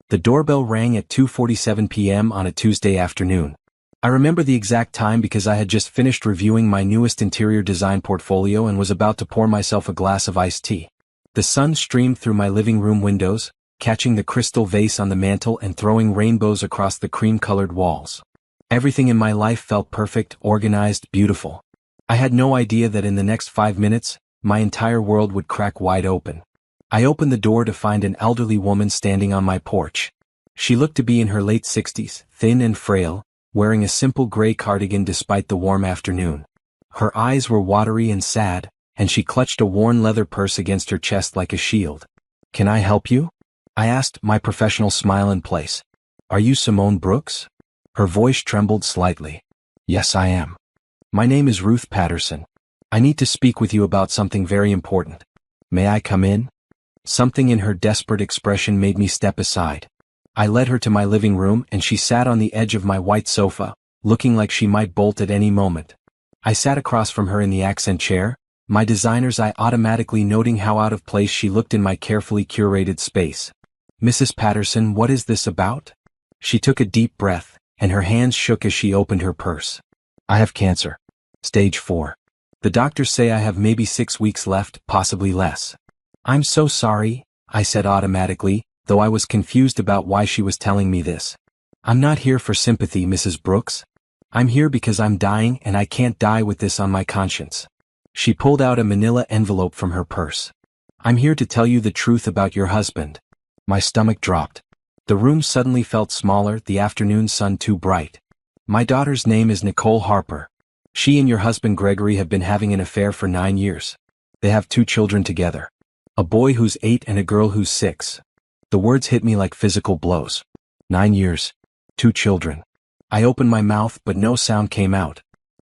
The doorbell rang at 2:47 p.m. on a Tuesday afternoon. I remember the exact time because I had just finished reviewing my newest interior design portfolio and was about to pour myself a glass of iced tea. The sun streamed through my living room windows, catching the crystal vase on the mantel and throwing rainbows across the cream-colored walls. Everything in my life felt perfect, organized, beautiful. I had no idea that in the next 5 minutes, my entire world would crack wide open. I opened the door to find an elderly woman standing on my porch. She looked to be in her late 60s, thin and frail, wearing a simple gray cardigan despite the warm afternoon. Her eyes were watery and sad, and she clutched a worn leather purse against her chest like a shield. "Can I help you?" I asked, my professional smile in place. "Are you Simone Brooks?" Her voice trembled slightly. "Yes, I am. My name is Ruth Patterson. I need to speak with you about something very important. May I come in?" Something in her desperate expression made me step aside. I led her to my living room and she sat on the edge of my white sofa, looking like she might bolt at any moment. I sat across from her in the accent chair, my designer's eye automatically noting how out of place she looked in my carefully curated space. "Mrs. Patterson, what is this about?" She took a deep breath, and her hands shook as she opened her purse. "I have cancer. Stage 4. The doctors say I have maybe 6 weeks left, possibly less." "I'm so sorry," I said automatically, though I was confused about why she was telling me this. "I'm not here for sympathy, Mrs. Brooks. I'm here because I'm dying and I can't die with this on my conscience." She pulled out a manila envelope from her purse. "I'm here to tell you the truth about your husband." My stomach dropped. The room suddenly felt smaller, the afternoon sun too bright. "My daughter's name is Nicole Harper. She and your husband Gregory have been having an affair for 9 years. They have 2 children together. A boy who's 8 and a girl who's 6. The words hit me like physical blows. 9 years. 2 children. I opened my mouth but no sound came out.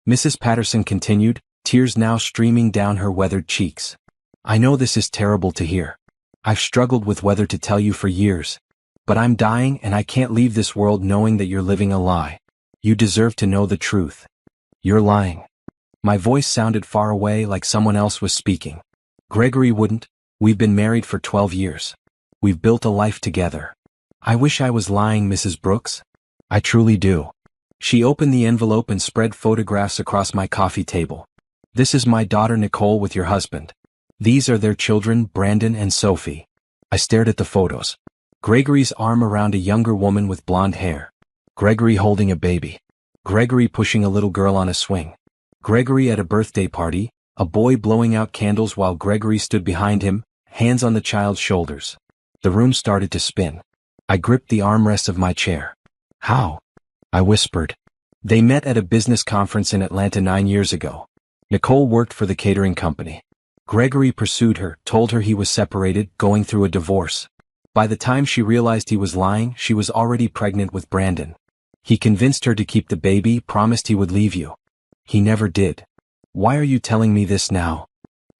Mrs. Patterson continued, tears now streaming down her weathered cheeks. "I know this is terrible to hear. I've struggled with whether to tell you for years. But I'm dying and I can't leave this world knowing that you're living a lie. You deserve to know the truth. You're lying." My voice sounded far away like someone else was speaking. "Gregory wouldn't. We've been married for 12 years. We've built a life together. I wish I was lying, Mrs. Brooks. I truly do." She opened the envelope and spread photographs across my coffee table. "This is my daughter Nicole with your husband. These are their children, Brandon and Sophie." I stared at the photos. Gregory's arm around a younger woman with blonde hair. Gregory holding a baby. Gregory pushing a little girl on a swing. Gregory at a birthday party, a boy blowing out candles while Gregory stood behind him, hands on the child's shoulders. The room started to spin. I gripped the armrest of my chair. "How?" I whispered. "They met at a business conference in Atlanta 9 years ago. Nicole worked for the catering company. Gregory pursued her, told her he was separated, going through a divorce. By the time she realized he was lying, she was already pregnant with Brandon. He convinced her to keep the baby, promised he would leave you. He never did. Why are you telling me this now?"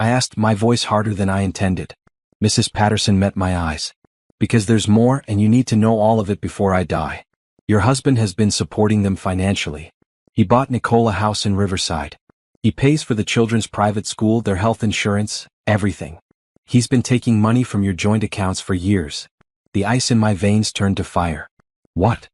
I asked, my voice harder than I intended. Mrs. Patterson met my eyes. "Because there's more and you need to know all of it before I die. Your husband has been supporting them financially. He bought Nicole a house in Riverside. He pays for the children's private school, their health insurance, everything. He's been taking money from your joint accounts for years." The ice in my veins turned to fire. "What?"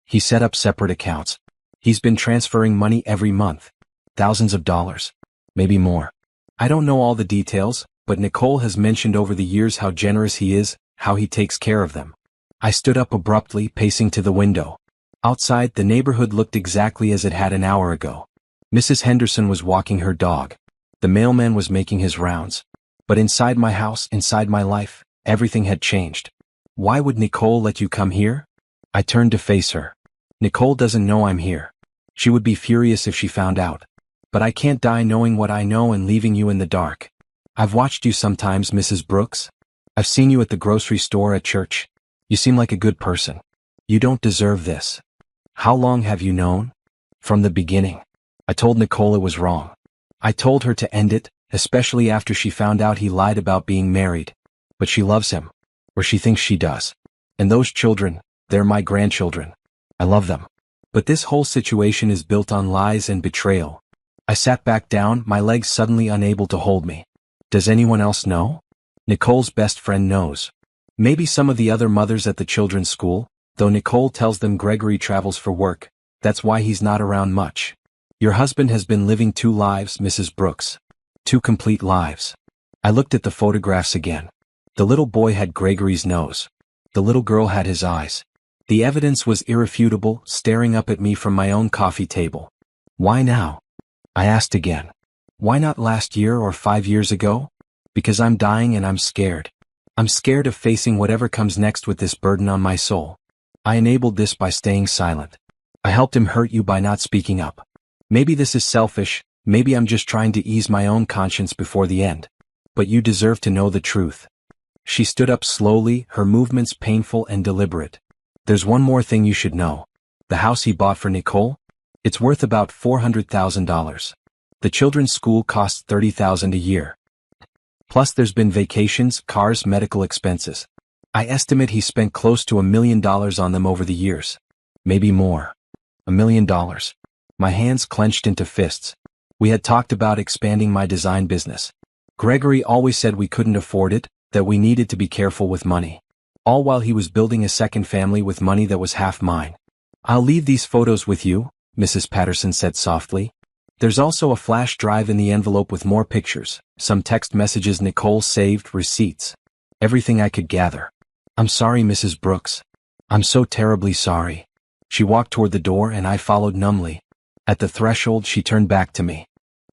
"He set up separate accounts. He's been transferring money every month. Thousands of dollars. Maybe more. I don't know all the details, but Nicole has mentioned over the years how generous he is, how he takes care of them." I stood up abruptly, pacing to the window. Outside, the neighborhood looked exactly as it had an hour ago. Mrs. Henderson was walking her dog. The mailman was making his rounds. But inside my house, inside my life, everything had changed. "Why would Nicole let you come here?" I turned to face her. "Nicole doesn't know I'm here. She would be furious if she found out. But I can't die knowing what I know and leaving you in the dark. I've watched you sometimes, Mrs. Brooks. I've seen you at the grocery store, at church. You seem like a good person. You don't deserve this." "How long have you known?" "From the beginning. I told Nicole it was wrong. I told her to end it, especially after she found out he lied about being married. But she loves him. Or she thinks she does. And those children, they're my grandchildren. I love them. But this whole situation is built on lies and betrayal." I sat back down, my legs suddenly unable to hold me. "Does anyone else know?" "Nicole's best friend knows." Maybe some of the other mothers at the children's school, though Nicole tells them Gregory travels for work, that's why he's not around much. Your husband has been living 2 lives, Mrs. Brooks. 2 complete lives. I looked at the photographs again. The little boy had Gregory's nose. The little girl had his eyes. The evidence was irrefutable, staring up at me from my own coffee table. Why now? I asked again. Why not last year or 5 years ago? Because I'm dying and I'm scared. I'm scared of facing whatever comes next with this burden on my soul. I enabled this by staying silent. I helped him hurt you by not speaking up. Maybe this is selfish, maybe I'm just trying to ease my own conscience before the end. But you deserve to know the truth. She stood up slowly, her movements painful and deliberate. There's one more thing you should know. The house he bought for Nicole? It's worth about $400,000. The children's school costs $30,000 a year. Plus there's been vacations, cars, medical expenses. I estimate he spent close to $1 million on them over the years. Maybe more. $1 million. My hands clenched into fists. We had talked about expanding my design business. Gregory always said we couldn't afford it, that we needed to be careful with money. All while he was building a second family with money that was half mine. I'll leave these photos with you, Mrs. Patterson said softly. There's also a flash drive in the envelope with more pictures, some text messages Nicole saved, receipts. Everything I could gather. I'm sorry, Mrs. Brooks. I'm so terribly sorry. She walked toward the door and I followed numbly. At the threshold she turned back to me.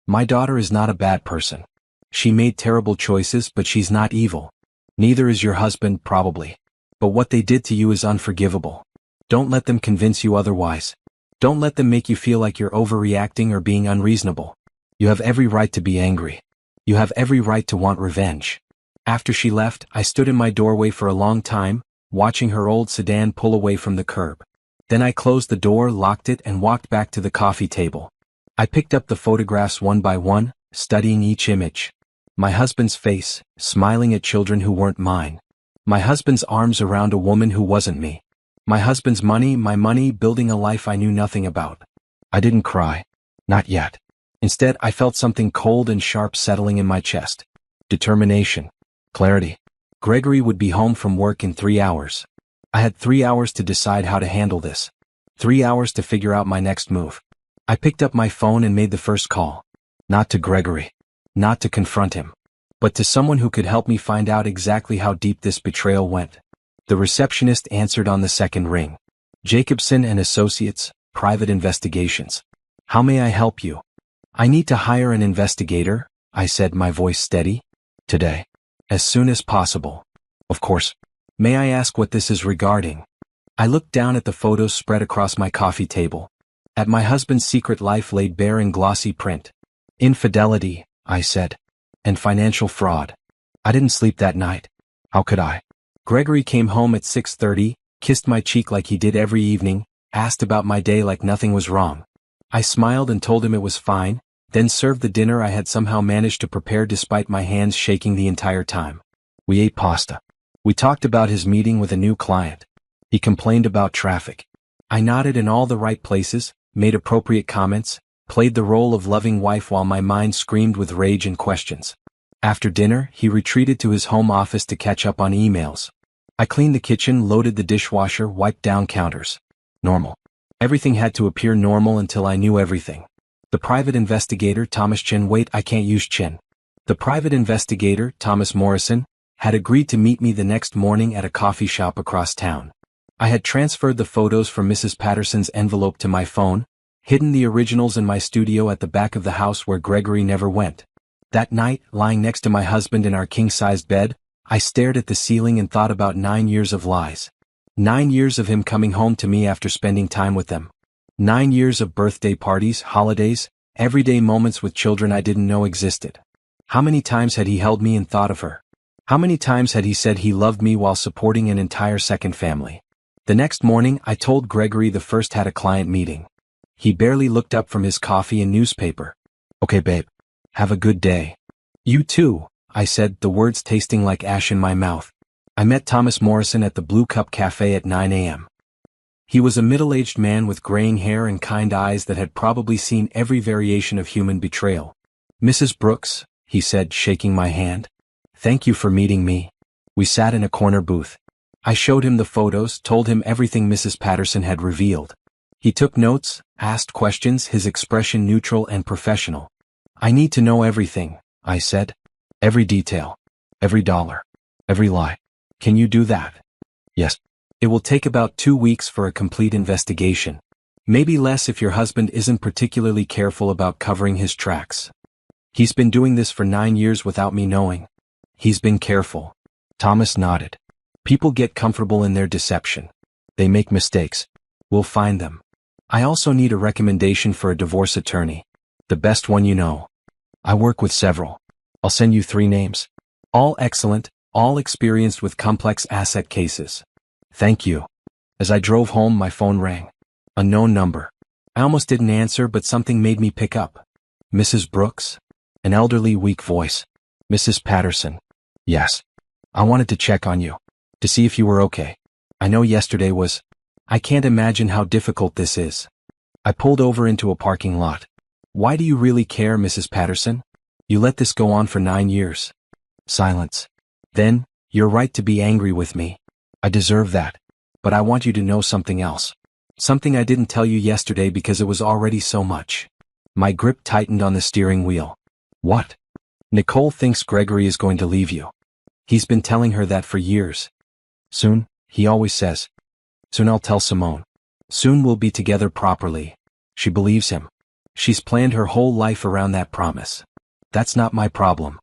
My daughter is not a bad person. She made terrible choices, but she's not evil. Neither is your husband, probably. But what they did to you is unforgivable. Don't let them convince you otherwise. Don't let them make you feel like you're overreacting or being unreasonable. You have every right to be angry. You have every right to want revenge. After she left, I stood in my doorway for a long time, watching her old sedan pull away from the curb. Then I closed the door, locked it, and walked back to the coffee table. I picked up the photographs one by one, studying each image. My husband's face, smiling at children who weren't mine. My husband's arms around a woman who wasn't me. My husband's money, my money, building a life I knew nothing about. I didn't cry. Not yet. Instead, I felt something cold and sharp settling in my chest. Determination. Clarity. Gregory would be home from work in 3 hours. I had 3 hours to decide how to handle this. 3 hours to figure out my next move. I picked up my phone and made the first call. Not to Gregory. Not to confront him. But to someone who could help me find out exactly how deep this betrayal went. The receptionist answered on the second ring. Jacobson and Associates, Private Investigations. How may I help you? I need to hire an investigator, I said, my voice steady. Today. As soon as possible. Of course. May I ask what this is regarding? I looked down at the photos spread across my coffee table. At my husband's secret life laid bare in glossy print. Infidelity, I said. And financial fraud. I didn't sleep that night. How could I? Gregory came home at 6:30, kissed my cheek like he did every evening, asked about my day like nothing was wrong. I smiled and told him it was fine, then served the dinner I had somehow managed to prepare despite my hands shaking the entire time. We ate pasta. We talked about his meeting with a new client. He complained about traffic. I nodded in all the right places, made appropriate comments, played the role of loving wife while my mind screamed with rage and questions. After dinner, he retreated to his home office to catch up on emails. I cleaned the kitchen, loaded the dishwasher, wiped down counters. Normal. Everything had to appear normal until I knew everything. The private investigator, Thomas Chin, wait, I can't use Chin. The private investigator, Thomas Morrison, had agreed to meet me the next morning at a coffee shop across town. I had transferred the photos from Mrs. Patterson's envelope to my phone, hidden the originals in my studio at the back of the house where Gregory never went. That night, lying next to my husband in our king-sized bed, I stared at the ceiling and thought about 9 years of lies. 9 years of him coming home to me after spending time with them. 9 years of birthday parties, holidays, everyday moments with children I didn't know existed. How many times had he held me and thought of her? How many times had he said he loved me while supporting an entire second family? The next morning, I told Gregory the first had a client meeting. He barely looked up from his coffee and newspaper. Okay, babe. Have a good day. You too, I said, the words tasting like ash in my mouth. I met Thomas Morrison at the Blue Cup Cafe at 9 a.m. He was a middle-aged man with graying hair and kind eyes that had probably seen every variation of human betrayal. Mrs. Brooks, he said, shaking my hand. Thank you for meeting me. We sat in a corner booth. I showed him the photos, told him everything Mrs. Patterson had revealed. He took notes, asked questions, his expression neutral and professional. I need to know everything, I said. Every detail. Every dollar. Every lie. Can you do that? Yes. It will take about 2 weeks for a complete investigation. Maybe less if your husband isn't particularly careful about covering his tracks. He's been doing this for 9 years without me knowing. He's been careful. Thomas nodded. People get comfortable in their deception. They make mistakes. We'll find them. I also need a recommendation for a divorce attorney. The best one you know. I work with several. I'll send you 3 names. All excellent, all experienced with complex asset cases. Thank you. As I drove home, my phone rang. Unknown number. I almost didn't answer, but something made me pick up. Mrs. Brooks? An elderly, weak voice. Mrs. Patterson. Yes. I wanted to check on you. To see if you were okay. I know yesterday was... I can't imagine how difficult this is. I pulled over into a parking lot. Why do you really care, Mrs. Patterson? You let this go on for 9 years. Silence. Then, you're right to be angry with me. I deserve that. But I want you to know something else. Something I didn't tell you yesterday because it was already so much. My grip tightened on the steering wheel. What? Nicole thinks Gregory is going to leave you. He's been telling her that for years. Soon, he always says. Soon I'll tell Simone. Soon we'll be together properly. She believes him. She's planned her whole life around that promise. That's not my problem.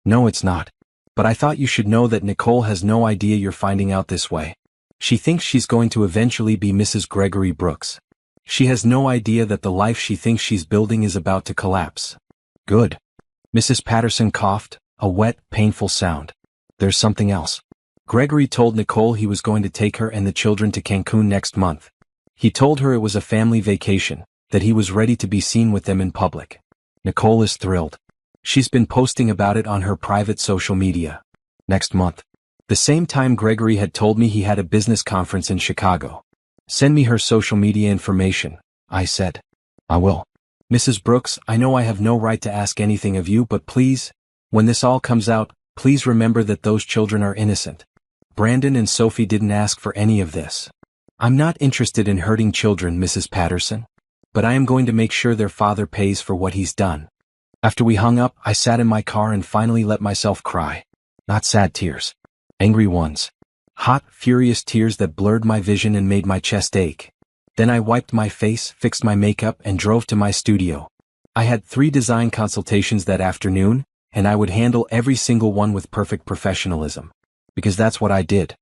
No, it's not. But I thought you should know that Nicole has no idea you're finding out this way. She thinks she's going to eventually be Mrs. Gregory Brooks. She has no idea that the life she thinks she's building is about to collapse. Good. Mrs. Patterson coughed, a wet, painful sound. There's something else. Gregory told Nicole he was going to take her and the children to Cancun next month. He told her it was a family vacation, that he was ready to be seen with them in public. Nicole is thrilled. She's been posting about it on her private social media. Next month. The same time Gregory had told me he had a business conference in Chicago. Send me her social media information, I said. I will. Mrs. Brooks, I know I have no right to ask anything of you, but please, when this all comes out, please remember that those children are innocent. Brandon and Sophie didn't ask for any of this. I'm not interested in hurting children, Mrs. Patterson. But I am going to make sure their father pays for what he's done. After we hung up, I sat in my car and finally let myself cry. Not sad tears. Angry ones. Hot, furious tears that blurred my vision and made my chest ache. Then I wiped my face, fixed my makeup, and drove to my studio. I had 3 design consultations that afternoon, and I would handle every single one with perfect professionalism. Because that's what I did.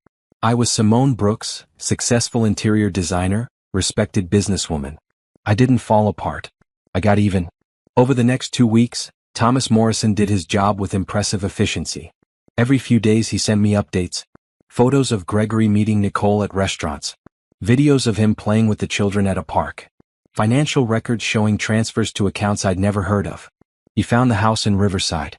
I was Simone Brooks, successful interior designer, respected businesswoman. I didn't fall apart. I got even. Over the next 2 weeks, Thomas Morrison did his job with impressive efficiency. Every few days he sent me updates. Photos of Gregory meeting Nicole at restaurants. Videos of him playing with the children at a park. Financial records showing transfers to accounts I'd never heard of. He found the house in Riverside.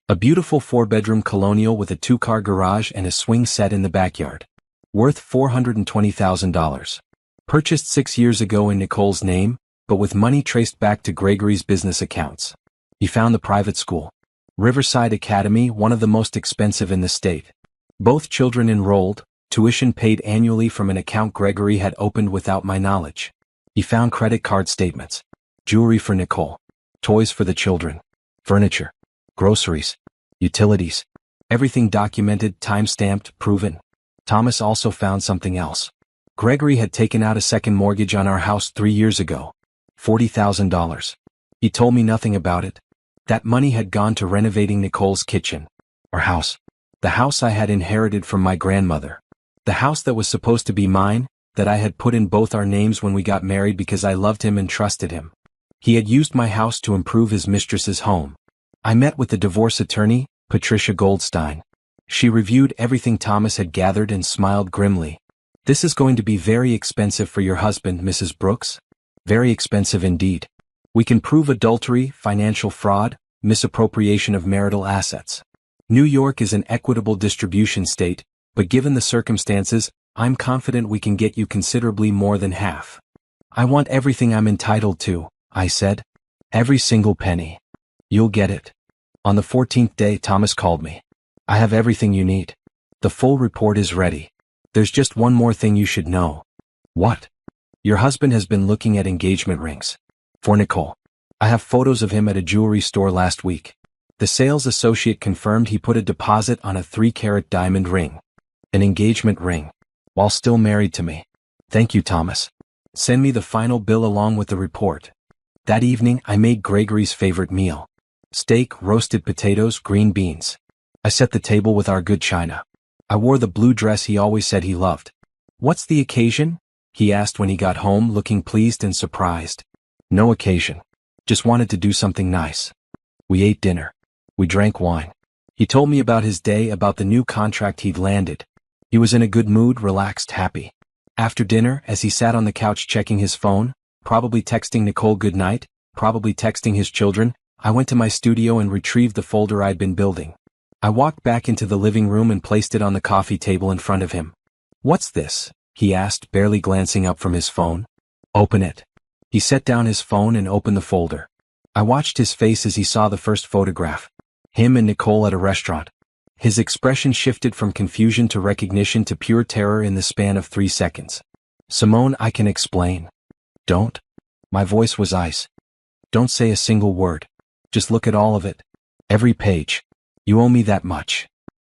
A beautiful 4-bedroom colonial with a 2-car garage and a swing set in the backyard. Worth $420,000. Purchased 6 years ago in Nicole's name, but with money traced back to Gregory's business accounts. He found the private school. Riverside Academy, one of the most expensive in the state. Both children enrolled, tuition paid annually from an account Gregory had opened without my knowledge. He found credit card statements. Jewelry for Nicole. Toys for the children. Furniture. Groceries. Utilities. Everything documented, time-stamped, proven. Thomas also found something else. Gregory had taken out a second mortgage on our house 3 years ago. $40,000. He told me nothing about it. That money had gone to renovating Nicole's kitchen. Our house. The house I had inherited from my grandmother. The house that was supposed to be mine, that I had put in both our names when we got married because I loved him and trusted him. He had used my house to improve his mistress's home. I met with the divorce attorney, Patricia Goldstein. She reviewed everything Thomas had gathered and smiled grimly. This is going to be very expensive for your husband, Mrs. Brooks. Very expensive indeed. We can prove adultery, financial fraud, misappropriation of marital assets. New York is an equitable distribution state, but given the circumstances, I'm confident we can get you considerably more than half. I want everything I'm entitled to, I said. Every single penny. You'll get it. On the 14th day, Thomas called me. I have everything you need. The full report is ready. There's just one more thing you should know. What? Your husband has been looking at engagement rings. For Nicole. I have photos of him at a jewelry store last week. The sales associate confirmed he put a deposit on a 3-carat diamond ring. An engagement ring. While still married to me. Thank you, Thomas. Send me the final bill along with the report. That evening, I made Gregory's favorite meal. Steak, roasted potatoes, green beans. I set the table with our good china. I wore the blue dress he always said he loved. What's the occasion? He asked when he got home, looking pleased and surprised. No occasion. Just wanted to do something nice. We ate dinner. We drank wine. He told me about his day, about the new contract he'd landed. He was in a good mood, relaxed, happy. After dinner, as he sat on the couch checking his phone, probably texting Nicole goodnight, probably texting his children, I went to my studio and retrieved the folder I'd been building. I walked back into the living room and placed it on the coffee table in front of him. What's this? He asked, barely glancing up from his phone. Open it. He set down his phone and opened the folder. I watched his face as he saw the first photograph. Him and Nicole at a restaurant. His expression shifted from confusion to recognition to pure terror in the span of 3 seconds. Simone, I can explain. Don't. My voice was ice. Don't say a single word. Just look at all of it. Every page. You owe me that much.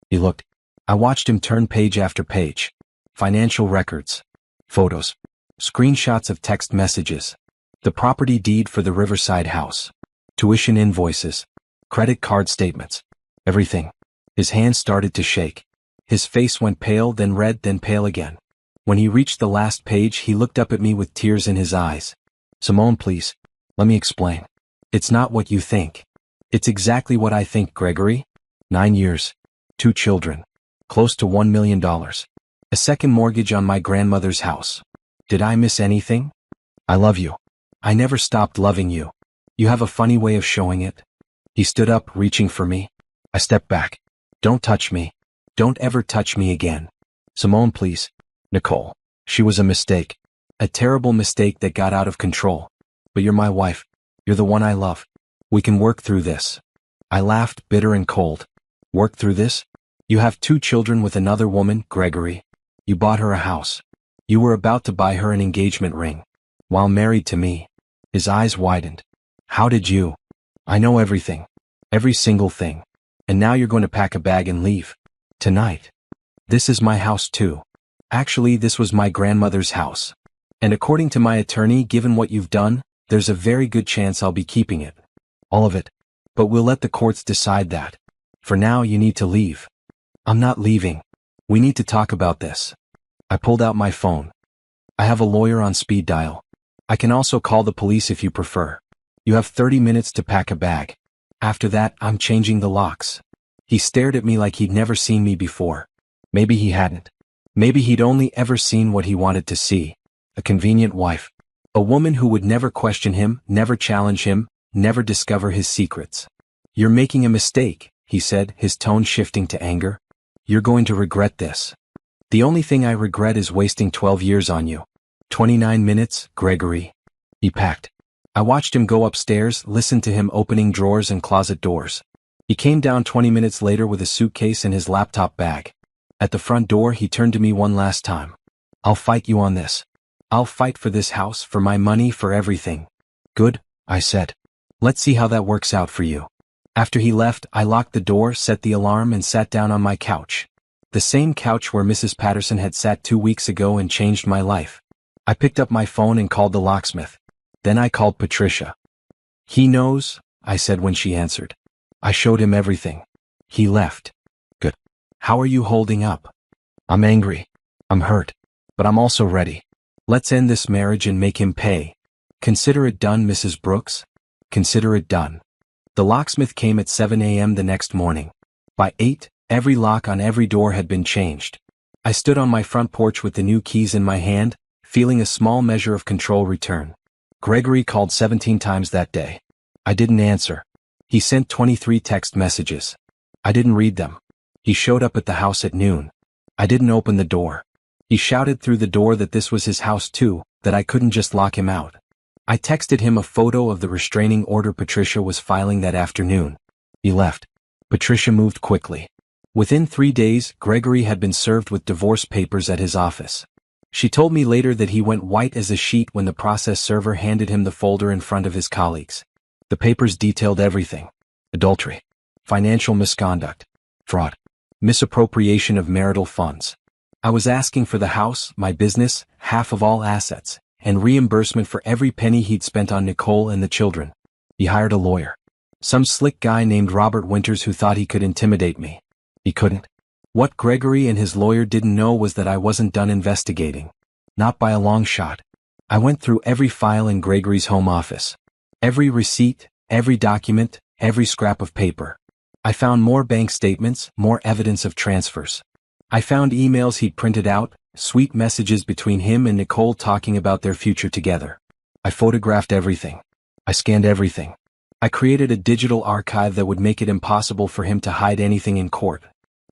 He looked. I watched him turn page after page. Financial records. Photos. Screenshots of text messages. The property deed for the Riverside house. Tuition invoices. Credit card statements. Everything. His hands started to shake. His face went pale, then red, then pale again. When he reached the last page, he looked up at me with tears in his eyes. Simone, please. Let me explain. It's not what you think. It's exactly what I think, Gregory. 9 years. 2 children. Close to $1 million. A second mortgage on my grandmother's house. Did I miss anything? I love you. I never stopped loving you. You have a funny way of showing it. He stood up, reaching for me. I stepped back. Don't touch me. Don't ever touch me again. Simone, please. Nicole. She was a mistake. A terrible mistake that got out of control. But you're my wife. You're the one I love. We can work through this. I laughed, bitter and cold. Work through this? You have 2 children with another woman, Gregory. You bought her a house. You were about to buy her an engagement ring. While married to me. His eyes widened. How did you? I know everything. Every single thing. And now you're going to pack a bag and leave. Tonight. This is my house too. Actually, this was my grandmother's house. And according to my attorney, given what you've done, there's a very good chance I'll be keeping it. All of it. But we'll let the courts decide that. For now, you need to leave. I'm not leaving. We need to talk about this. I pulled out my phone. I have a lawyer on speed dial. I can also call the police if you prefer. You have 30 minutes to pack a bag. After that, I'm changing the locks. He stared at me like he'd never seen me before. Maybe he hadn't. Maybe he'd only ever seen what he wanted to see. A convenient wife. A woman who would never question him, never challenge him, never discover his secrets. You're making a mistake, he said, his tone shifting to anger. You're going to regret this. The only thing I regret is wasting 12 years on you. 29 minutes, Gregory. He packed. I watched him go upstairs, listened to him opening drawers and closet doors. He came down 20 minutes later with a suitcase and his laptop bag. At the front door, he turned to me one last time. I'll fight you on this. I'll fight for this house, for my money, for everything. Good, I said. Let's see how that works out for you. After he left, I locked the door, set the alarm, and sat down on my couch. The same couch where Mrs. Patterson had sat 2 weeks ago and changed my life. I picked up my phone and called the locksmith. Then I called Patricia. He knows, I said when she answered. I showed him everything. He left. Good. How are you holding up? I'm angry. I'm hurt. But I'm also ready. Let's end this marriage and make him pay. Consider it done, Mrs. Brooks. Consider it done. The locksmith came at 7 a.m. the next morning. By 8, every lock on every door had been changed. I stood on my front porch with the new keys in my hand, feeling a small measure of control return. Gregory called 17 times that day. I didn't answer. He sent 23 text messages. I didn't read them. He showed up at the house at noon. I didn't open the door. He shouted through the door that this was his house too, that I couldn't just lock him out. I texted him a photo of the restraining order Patricia was filing that afternoon. He left. Patricia moved quickly. Within 3 days, Gregory had been served with divorce papers at his office. She told me later that he went white as a sheet when the process server handed him the folder in front of his colleagues. The papers detailed everything: adultery, financial misconduct, fraud, misappropriation of marital funds. I was asking for the house, my business, half of all assets, and reimbursement for every penny he'd spent on Nicole and the children. He hired a lawyer. Some slick guy named Robert Winters who thought he could intimidate me. He couldn't. What Gregory and his lawyer didn't know was that I wasn't done investigating. Not by a long shot. I went through every file in Gregory's home office. Every receipt, every document, every scrap of paper. I found more bank statements, more evidence of transfers. I found emails he'd printed out, sweet messages between him and Nicole talking about their future together. I photographed everything. I scanned everything. I created a digital archive that would make it impossible for him to hide anything in court.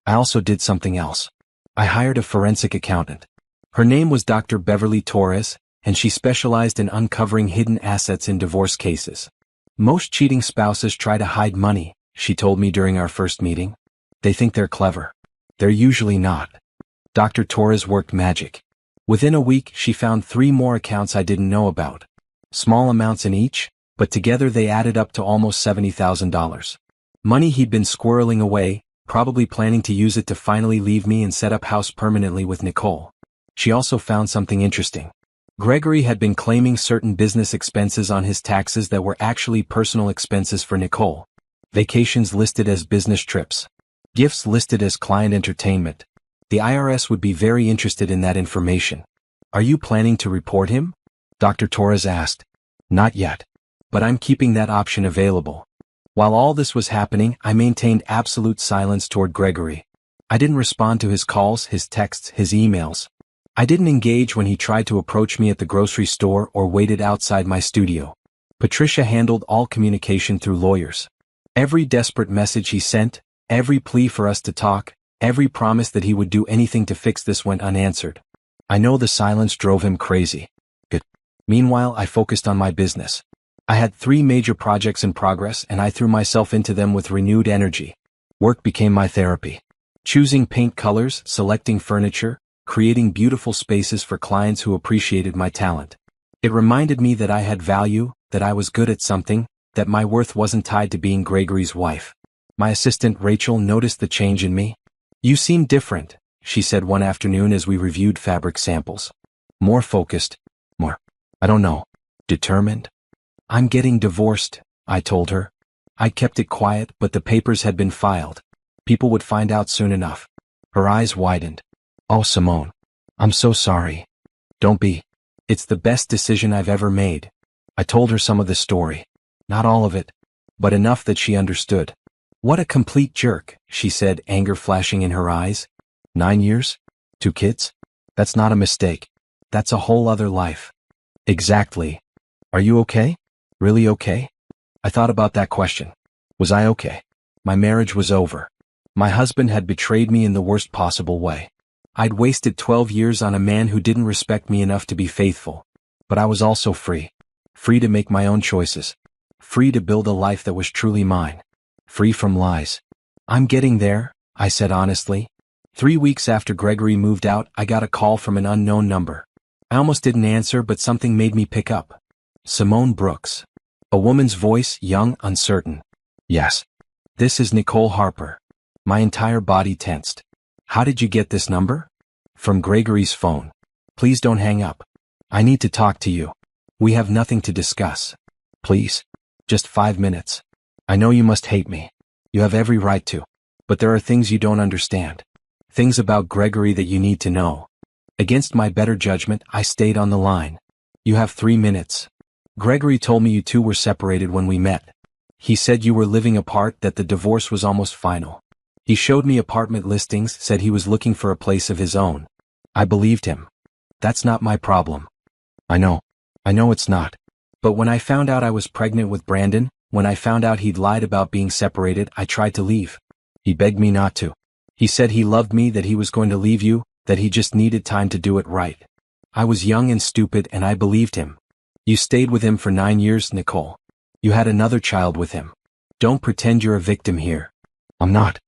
I also did something else. I hired a forensic accountant. Her name was Dr. Beverly Torres, and she specialized in uncovering hidden assets in divorce cases. Most cheating spouses try to hide money, she told me during our first meeting. They think they're clever. They're usually not. Dr. Torres worked magic. Within a week, she found 3 more accounts I didn't know about. Small amounts in each, but together they added up to almost $70,000. Money he'd been squirreling away, probably planning to use it to finally leave me and set up house permanently with Nicole. She also found something interesting. Gregory had been claiming certain business expenses on his taxes that were actually personal expenses for Nicole. Vacations listed as business trips. Gifts listed as client entertainment. The IRS would be very interested in that information. Are you planning to report him? Dr. Torres asked. Not yet. But I'm keeping that option available. While all this was happening, I maintained absolute silence toward Gregory. I didn't respond to his calls, his texts, his emails. I didn't engage when he tried to approach me at the grocery store or waited outside my studio. Patricia handled all communication through lawyers. Every desperate message he sent, every plea for us to talk, every promise that he would do anything to fix this went unanswered. I know the silence drove him crazy. Good. Meanwhile, I focused on my business. I had 3 major projects in progress and I threw myself into them with renewed energy. Work became my therapy. Choosing paint colors, selecting furniture, creating beautiful spaces for clients who appreciated my talent. It reminded me that I had value, that I was good at something, that my worth wasn't tied to being Gregory's wife. My assistant Rachel noticed the change in me. You seem different, she said one afternoon as we reviewed fabric samples. More focused, more, I don't know, determined. I'm getting divorced, I told her. I kept it quiet, but the papers had been filed. People would find out soon enough. Her eyes widened. Oh, Simone. I'm so sorry. Don't be. It's the best decision I've ever made. I told her some of the story. Not all of it, but enough that she understood. What a complete jerk, she said, anger flashing in her eyes. 9 years? 2 kids? That's not a mistake. That's a whole other life. Exactly. Are you okay? Really okay? I thought about that question. Was I okay? My marriage was over. My husband had betrayed me in the worst possible way. I'd wasted 12 years on a man who didn't respect me enough to be faithful. But I was also free. Free to make my own choices. Free to build a life that was truly mine. Free from lies. I'm getting there, I said honestly. 3 weeks after Gregory moved out, I got a call from an unknown number. I almost didn't answer, but something made me pick up. Simone Brooks. A woman's voice, young, uncertain. Yes. This is Nicole Harper. My entire body tensed. How did you get this number? From Gregory's phone. Please don't hang up. I need to talk to you. We have nothing to discuss. Please. Just 5 minutes. I know you must hate me. You have every right to. But there are things you don't understand. Things about Gregory that you need to know. Against my better judgment, I stayed on the line. You have 3 minutes. Gregory told me you two were separated when we met. He said you were living apart, that the divorce was almost final. He showed me apartment listings, said he was looking for a place of his own. I believed him. That's not my problem. I know it's not. But when I found out I was pregnant with Brandon, when I found out he'd lied about being separated, I tried to leave. He begged me not to. He said he loved me, that he was going to leave you, that he just needed time to do it right. I was young and stupid and I believed him. You stayed with him for 9 years, Nicole. You had another child with him. Don't pretend you're a victim here. I'm not.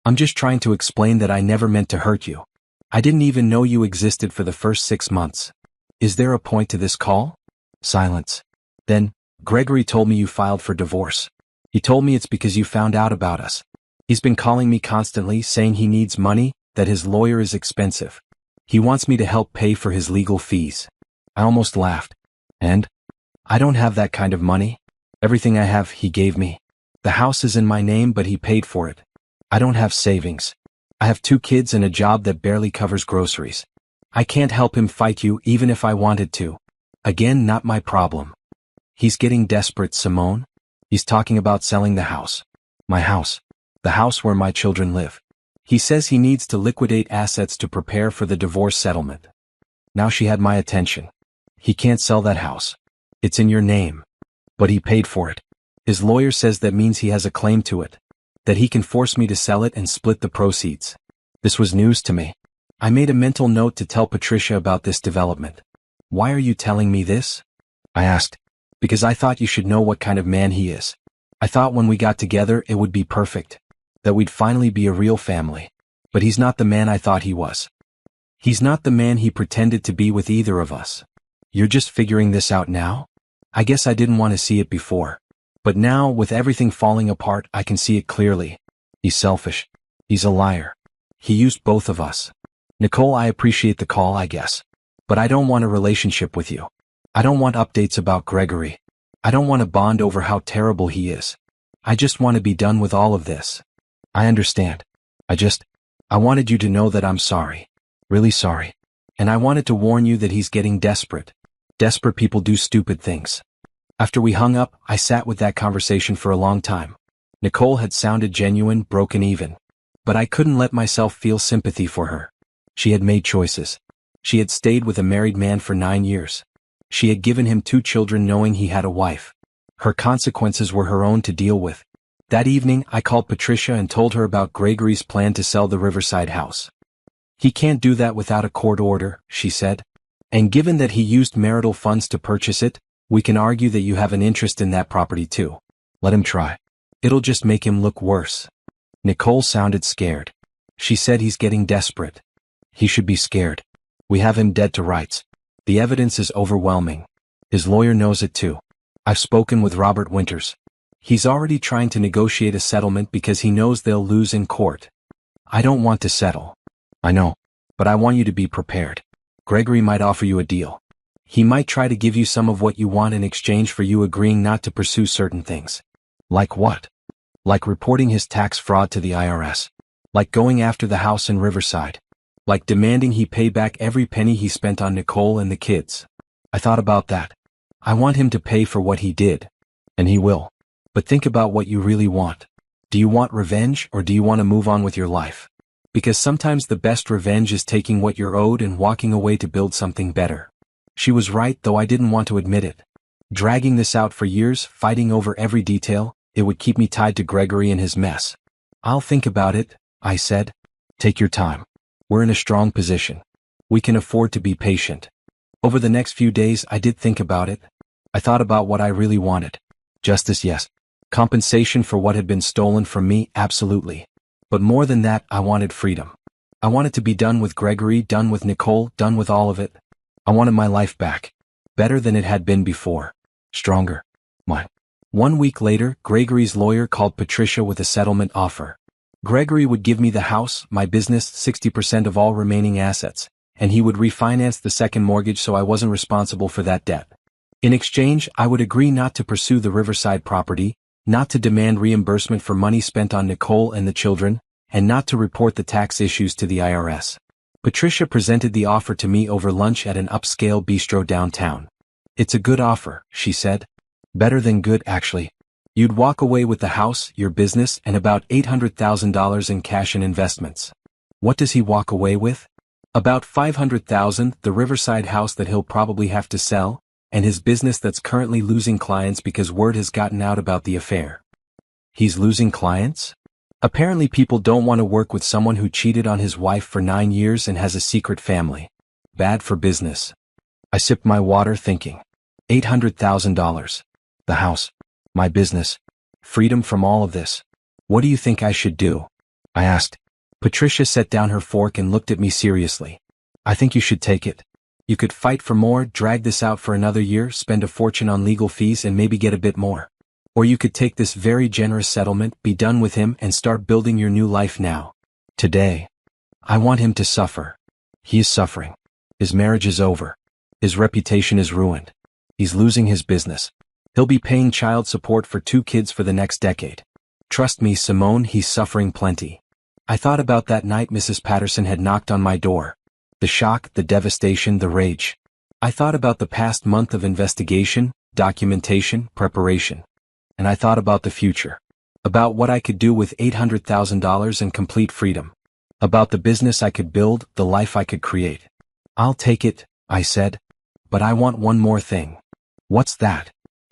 I'm just trying to explain that I never meant to hurt you. I didn't even know you existed for the first 6 months. Is there a point to this call? Silence. Then, Gregory told me you filed for divorce. He told me it's because you found out about us. He's been calling me constantly, saying he needs money, that his lawyer is expensive. He wants me to help pay for his legal fees. I almost laughed. And? I don't have that kind of money. Everything I have, he gave me. The house is in my name, but he paid for it. I don't have savings. I have 2 kids and a job that barely covers groceries. I can't help him fight you even if I wanted to. Again, not my problem. He's getting desperate, Simone. He's talking about selling the house. My house. The house where my children live. He says he needs to liquidate assets to prepare for the divorce settlement. Now she had my attention. He can't sell that house. It's in your name. But he paid for it. His lawyer says that means he has a claim to it. That he can force me to sell it and split the proceeds. This was news to me. I made a mental note to tell Patricia about this development. Why are you telling me this? I asked. Because I thought you should know what kind of man he is. I thought when we got together it would be perfect. That we'd finally be a real family. But he's not the man I thought he was. He's not the man he pretended to be with either of us. You're just figuring this out now? I guess I didn't want to see it before. But now, with everything falling apart, I can see it clearly. He's selfish. He's a liar. He used both of us. Nicole, I appreciate the call, I guess. But I don't want a relationship with you. I don't want updates about Gregory. I don't want to bond over how terrible he is. I just want to be done with all of this. I understand. I wanted you to know that I'm sorry. Really sorry. And I wanted to warn you that he's getting desperate. Desperate people do stupid things. After we hung up, I sat with that conversation for a long time. Nicole had sounded genuine, broken even. But I couldn't let myself feel sympathy for her. She had made choices. She had stayed with a married man for 9 years. She had given him 2 children knowing he had a wife. Her consequences were her own to deal with. That evening, I called Patricia and told her about Gregory's plan to sell the Riverside house. He can't do that without a court order, she said. And given that he used marital funds to purchase it, we can argue that you have an interest in that property too. Let him try. It'll just make him look worse. Nicole sounded scared. She said he's getting desperate. He should be scared. We have him dead to rights. The evidence is overwhelming. His lawyer knows it too. I've spoken with Robert Winters. He's already trying to negotiate a settlement because he knows they'll lose in court. I don't want to settle. I know. But I want you to be prepared. Gregory might offer you a deal. He might try to give you some of what you want in exchange for you agreeing not to pursue certain things. Like what? Like reporting his tax fraud to the IRS. Like going after the house in Riverside. Like demanding he pay back every penny he spent on Nicole and the kids. I thought about that. I want him to pay for what he did. And he will. But think about what you really want. Do you want revenge or do you want to move on with your life? Because sometimes the best revenge is taking what you're owed and walking away to build something better. She was right, though I didn't want to admit it. Dragging this out for years, fighting over every detail, it would keep me tied to Gregory and his mess. I'll think about it, I said. Take your time. We're in a strong position. We can afford to be patient. Over the next few days, I did think about it. I thought about what I really wanted. Justice, yes. Compensation for what had been stolen from me, absolutely. But more than that, I wanted freedom. I wanted to be done with Gregory, done with Nicole, done with all of it. I wanted my life back. Better than it had been before. Stronger. What? 1 week later, Gregory's lawyer called Patricia with a settlement offer. Gregory would give me the house, my business, 60% of all remaining assets, and he would refinance the second mortgage so I wasn't responsible for that debt. In exchange, I would agree not to pursue the Riverside property, not to demand reimbursement for money spent on Nicole and the children, and not to report the tax issues to the IRS. Patricia presented the offer to me over lunch at an upscale bistro downtown. It's a good offer, she said. Better than good, actually. You'd walk away with the house, your business, and about $800,000 in cash and investments. What does he walk away with? About $500,000, the Riverside house that he'll probably have to sell, and his business that's currently losing clients because word has gotten out about the affair. He's losing clients? Apparently people don't want to work with someone who cheated on his wife for 9 years and has a secret family. Bad for business. I sipped my water thinking. $800,000. The house. My business. Freedom from all of this. What do you think I should do? I asked. Patricia set down her fork and looked at me seriously. I think you should take it. You could fight for more, drag this out for another year, spend a fortune on legal fees and maybe get a bit more. Or you could take this very generous settlement, be done with him and start building your new life now. Today. I want him to suffer. He is suffering. His marriage is over. His reputation is ruined. He's losing his business. He'll be paying child support for 2 kids for the next decade. Trust me, Simone, he's suffering plenty. I thought about that night Mrs. Patterson had knocked on my door. The shock, the devastation, the rage. I thought about the past month of investigation, documentation, preparation. And I thought about the future. About what I could do with $800,000 and complete freedom. About the business I could build, the life I could create. I'll take it, I said. But I want one more thing. What's that?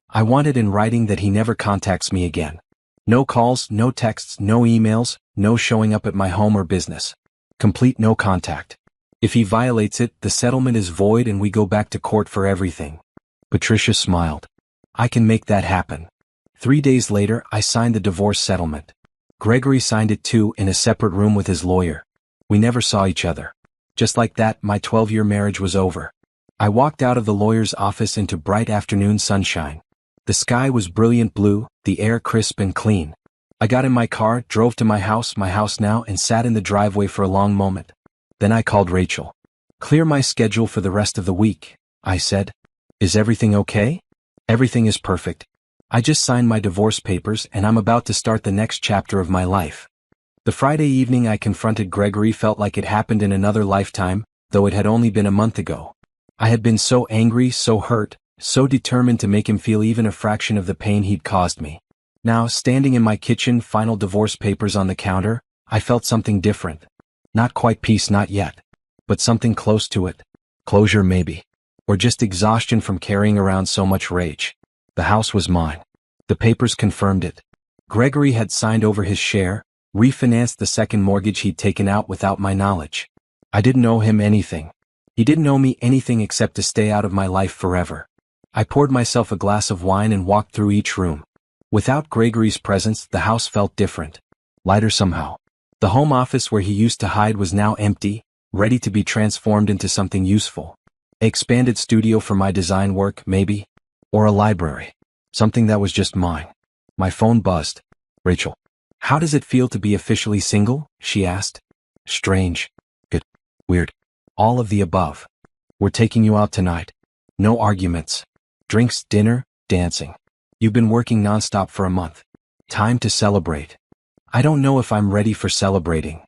I want it in writing that he never contacts me again. No calls, no texts, no emails, no showing up at my home or business. Complete no contact. If he violates it, the settlement is void and we go back to court for everything. Patricia smiled. I can make that happen. 3 days later, I signed the divorce settlement. Gregory signed it too in a separate room with his lawyer. We never saw each other. Just like that, my 12-year marriage was over. I walked out of the lawyer's office into bright afternoon sunshine. The sky was brilliant blue, the air crisp and clean. I got in my car, drove to my house now, and sat in the driveway for a long moment. Then I called Rachel. Clear my schedule for the rest of the week, I said. Is everything okay? Everything is perfect. I just signed my divorce papers and I'm about to start the next chapter of my life. The Friday evening I confronted Gregory felt like it happened in another lifetime, though it had only been a month ago. I had been so angry, so hurt, so determined to make him feel even a fraction of the pain he'd caused me. Now, standing in my kitchen, final divorce papers on the counter, I felt something different. Not quite peace, not yet. But something close to it. Closure maybe. Or just exhaustion from carrying around so much rage. The house was mine. The papers confirmed it. Gregory had signed over his share, refinanced the second mortgage he'd taken out without my knowledge. I didn't owe him anything. He didn't owe me anything except to stay out of my life forever. I poured myself a glass of wine and walked through each room. Without Gregory's presence, the house felt different. Lighter somehow. The home office where he used to hide was now empty, ready to be transformed into something useful. An expanded studio for my design work, maybe. Or a library. Something that was just mine. My phone buzzed. Rachel. How does it feel to be officially single? She asked. Strange. Good. Weird. All of the above. We're taking you out tonight. No arguments. Drinks, dinner, dancing. You've been working nonstop for a month. Time to celebrate. I don't know if I'm ready for celebrating.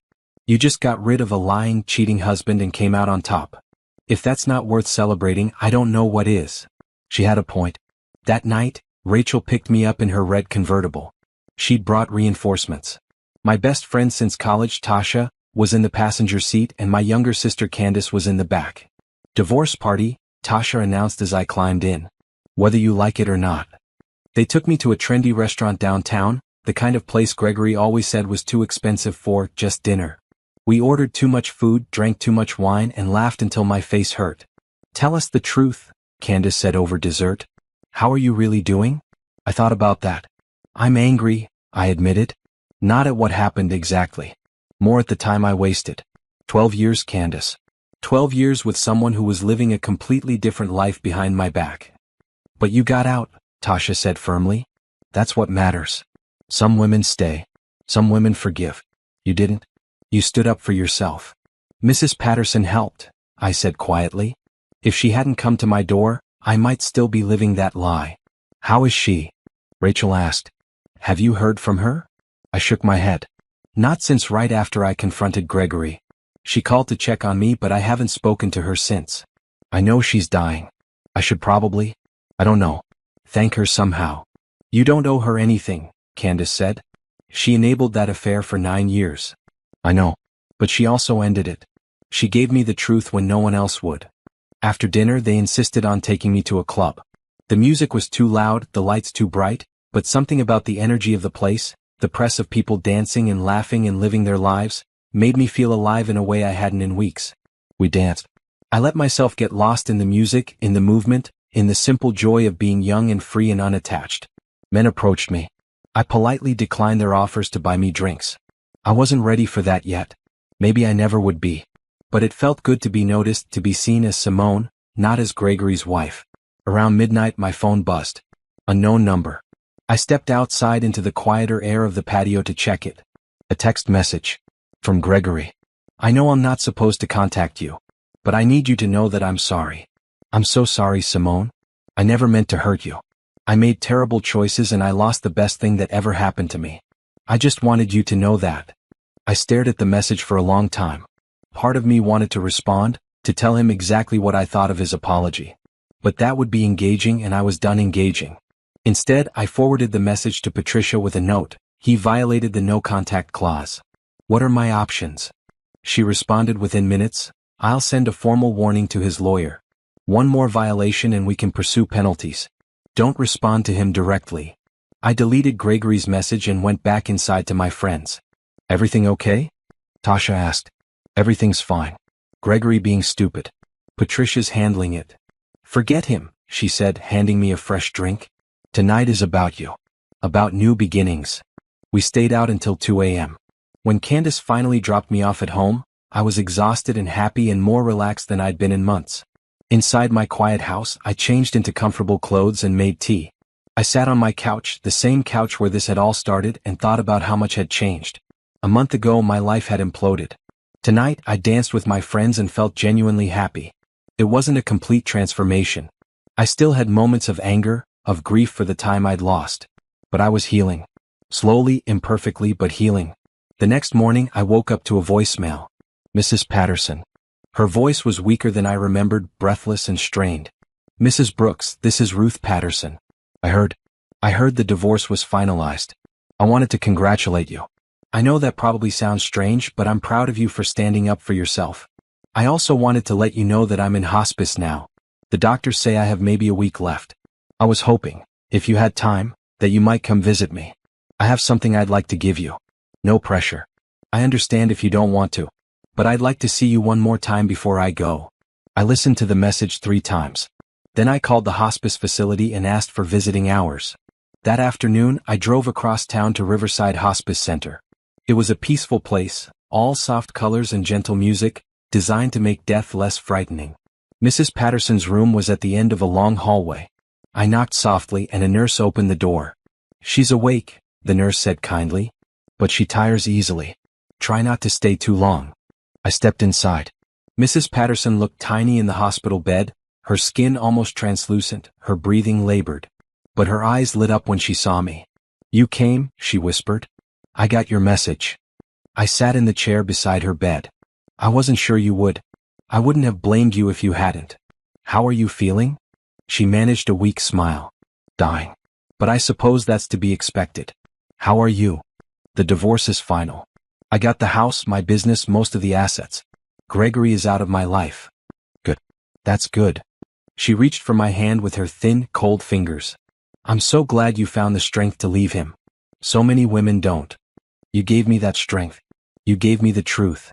You just got rid of a lying, cheating husband and came out on top. If that's not worth celebrating, I don't know what is. She had a point. That night, Rachel picked me up in her red convertible. She'd brought reinforcements. My best friend since college, Tasha, was in the passenger seat and my younger sister Candace was in the back. Divorce party, Tasha announced as I climbed in. Whether you like it or not. They took me to a trendy restaurant downtown, the kind of place Gregory always said was too expensive for just dinner. We ordered too much food, drank too much wine, and laughed until my face hurt. Tell us the truth, Candace said over dessert. How are you really doing? I thought about that. I'm angry, I admitted. Not at what happened exactly. More at the time I wasted. 12 years, Candace. 12 years with someone who was living a completely different life behind my back. But you got out, Tasha said firmly. That's what matters. Some women stay. Some women forgive. You didn't. You stood up for yourself. Mrs. Patterson helped, I said quietly. If she hadn't come to my door, I might still be living that lie. How is she? Rachel asked. Have you heard from her? I shook my head. Not since right after I confronted Gregory. She called to check on me, but I haven't spoken to her since. I know she's dying. I should probably, I don't know, thank her somehow. You don't owe her anything, Candace said. She enabled that affair for 9 years. I know, but she also ended it. She gave me the truth when no one else would. After dinner, they insisted on taking me to a club. The music was too loud, the lights too bright, but something about the energy of the place, the press of people dancing and laughing and living their lives, made me feel alive in a way I hadn't in weeks. We danced. I let myself get lost in the music, in the movement, in the simple joy of being young and free and unattached. Men approached me. I politely declined their offers to buy me drinks. I wasn't ready for that yet. Maybe I never would be. But it felt good to be noticed, to be seen as Simone, not as Gregory's wife. Around midnight my phone buzzed. Unknown number. I stepped outside into the quieter air of the patio to check it. A text message. From Gregory. I know I'm not supposed to contact you. But I need you to know that I'm sorry. I'm so sorry, Simone. I never meant to hurt you. I made terrible choices and I lost the best thing that ever happened to me. I just wanted you to know that. I stared at the message for a long time. Part of me wanted to respond, to tell him exactly what I thought of his apology. But that would be engaging and I was done engaging. Instead, I forwarded the message to Patricia with a note. He violated the no contact clause. What are my options? She responded within minutes. I'll send a formal warning to his lawyer. One more violation and we can pursue penalties. Don't respond to him directly. I deleted Gregory's message and went back inside to my friends. Everything okay? Tasha asked. Everything's fine. Gregory being stupid. Patricia's handling it. Forget him, she said, handing me a fresh drink. Tonight is about you. About new beginnings. We stayed out until 2 a.m. When Candace finally dropped me off at home, I was exhausted and happy and more relaxed than I'd been in months. Inside my quiet house, I changed into comfortable clothes and made tea. I sat on my couch, the same couch where this had all started, and thought about how much had changed. A month ago, my life had imploded. Tonight, I danced with my friends and felt genuinely happy. It wasn't a complete transformation. I still had moments of anger, of grief for the time I'd lost. But I was healing. Slowly, imperfectly, but healing. The next morning, I woke up to a voicemail. Mrs. Patterson. Her voice was weaker than I remembered, breathless and strained. Mrs. Brooks, this is Ruth Patterson. I heard the divorce was finalized. I wanted to congratulate you. I know that probably sounds strange, but I'm proud of you for standing up for yourself. I also wanted to let you know that I'm in hospice now. The doctors say I have maybe a week left. I was hoping, if you had time, that you might come visit me. I have something I'd like to give you. No pressure. I understand if you don't want to. But I'd like to see you one more time before I go. I listened to the message 3 times. Then I called the hospice facility and asked for visiting hours. That afternoon, I drove across town to Riverside Hospice Center. It was a peaceful place, all soft colors and gentle music, designed to make death less frightening. Mrs. Patterson's room was at the end of a long hallway. I knocked softly and a nurse opened the door. She's awake, the nurse said kindly. But she tires easily. Try not to stay too long. I stepped inside. Mrs. Patterson looked tiny in the hospital bed, her skin almost translucent, her breathing labored. But her eyes lit up when she saw me. You came, she whispered. I got your message. I sat in the chair beside her bed. I wasn't sure you would. I wouldn't have blamed you if you hadn't. How are you feeling? She managed a weak smile. Dying. But I suppose that's to be expected. How are you? The divorce is final. I got the house, my business, most of the assets. Gregory is out of my life. Good. That's good. She reached for my hand with her thin, cold fingers. I'm so glad you found the strength to leave him. So many women don't. You gave me that strength. You gave me the truth.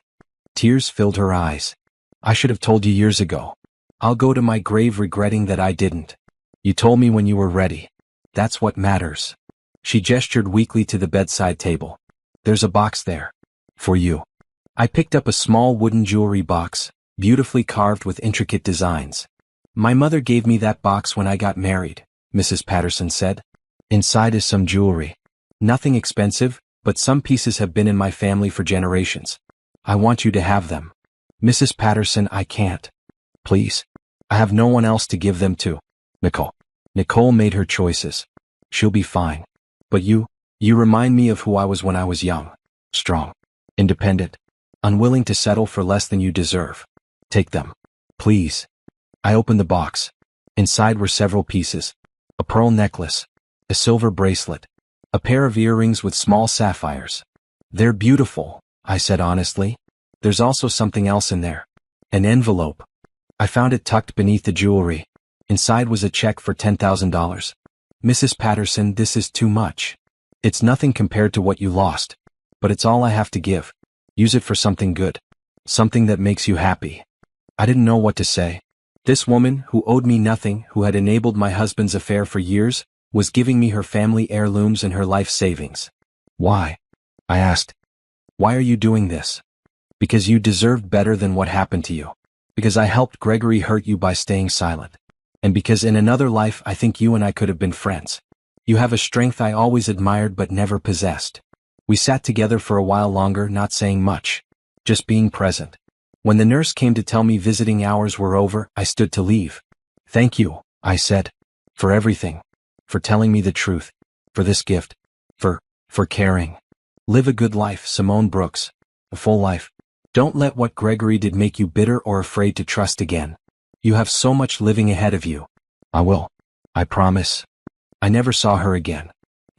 Tears filled her eyes. I should have told you years ago. I'll go to my grave regretting that I didn't. You told me when you were ready. That's what matters. She gestured weakly to the bedside table. There's a box there. For you. I picked up a small wooden jewelry box, beautifully carved with intricate designs. My mother gave me that box when I got married, Mrs. Patterson said. Inside is some jewelry. Nothing expensive, but some pieces have been in my family for generations. I want you to have them. Mrs. Patterson, I can't. Please. I have no one else to give them to. Nicole. Nicole made her choices. She'll be fine. But you remind me of who I was when I was young. Strong. Independent. Unwilling to settle for less than you deserve. Take them. Please. I opened the box. Inside were several pieces. A pearl necklace. A silver bracelet. A pair of earrings with small sapphires. They're beautiful, I said honestly. There's also something else in there. An envelope. I found it tucked beneath the jewelry. Inside was a check for $10,000. Mrs. Patterson, this is too much. It's nothing compared to what you lost. But it's all I have to give. Use it for something good. Something that makes you happy. I didn't know what to say. This woman, who owed me nothing, who had enabled my husband's affair for years, was giving me her family heirlooms and her life savings. Why? I asked. Why are you doing this? Because you deserved better than what happened to you. Because I helped Gregory hurt you by staying silent. And because in another life I think you and I could have been friends. You have a strength I always admired but never possessed. We sat together for a while longer, not saying much. Just being present. When the nurse came to tell me visiting hours were over, I stood to leave. Thank you, I said. For everything. For telling me the truth. For this gift. For caring. Live a good life, Simone Brooks. A full life. Don't let what Gregory did make you bitter or afraid to trust again. You have so much living ahead of you. I will. I promise. I never saw her again.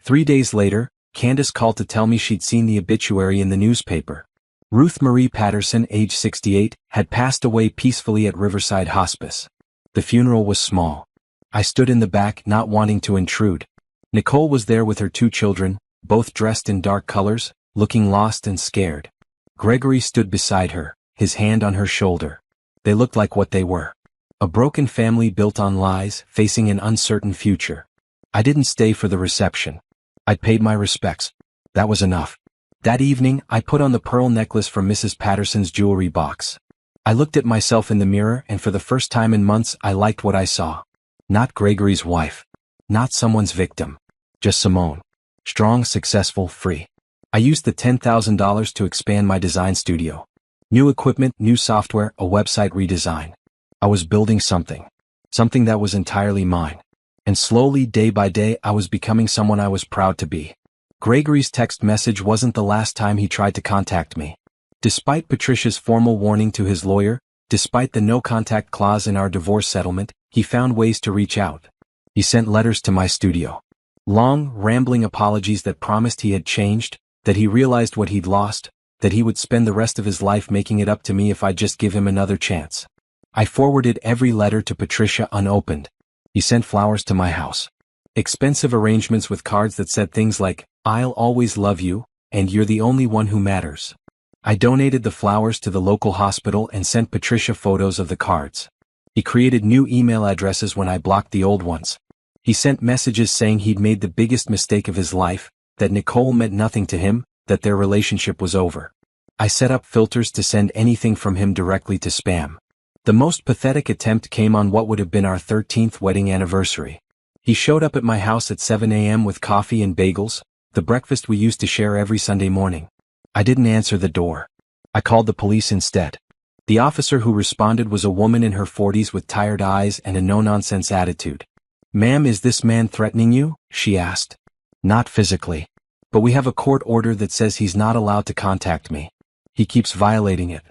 3 days later, Candace called to tell me she'd seen the obituary in the newspaper. Ruth Marie Patterson, age 68, had passed away peacefully at Riverside Hospice. The funeral was small. I stood in the back, not wanting to intrude. Nicole was there with her 2 children, both dressed in dark colors, looking lost and scared. Gregory stood beside her, his hand on her shoulder. They looked like what they were. A broken family built on lies, facing an uncertain future. I didn't stay for the reception. I'd paid my respects. That was enough. That evening, I put on the pearl necklace from Mrs. Patterson's jewelry box. I looked at myself in the mirror, and for the first time in months I liked what I saw. Not Gregory's wife. Not someone's victim. Just Simone. Strong, successful, free. I used the $10,000 to expand my design studio. New equipment, new software, a website redesign. I was building something. Something that was entirely mine. And slowly, day by day, I was becoming someone I was proud to be. Gregory's text message wasn't the last time he tried to contact me. Despite Patricia's formal warning to his lawyer, despite the no-contact clause in our divorce settlement, he found ways to reach out. He sent letters to my studio. Long, rambling apologies that promised he had changed, that he realized what he'd lost, that he would spend the rest of his life making it up to me if I'd just give him another chance. I forwarded every letter to Patricia unopened. He sent flowers to my house. Expensive arrangements with cards that said things like, "I'll always love you," and "You're the only one who matters." I donated the flowers to the local hospital and sent Patricia photos of the cards. He created new email addresses when I blocked the old ones. He sent messages saying he'd made the biggest mistake of his life, that Nicole meant nothing to him, that their relationship was over. I set up filters to send anything from him directly to spam. The most pathetic attempt came on what would have been our 13th wedding anniversary. He showed up at my house at 7 a.m. with coffee and bagels, the breakfast we used to share every Sunday morning. I didn't answer the door. I called the police instead. The officer who responded was a woman in her 40s with tired eyes and a no-nonsense attitude. "Ma'am, is this man threatening you?" she asked. "Not physically. But we have a court order that says he's not allowed to contact me. He keeps violating it."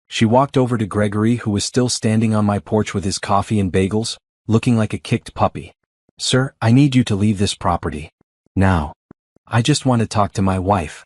She walked over to Gregory, who was still standing on my porch with his coffee and bagels, looking like a kicked puppy. "Sir, I need you to leave this property. Now. I just want to talk to my wife."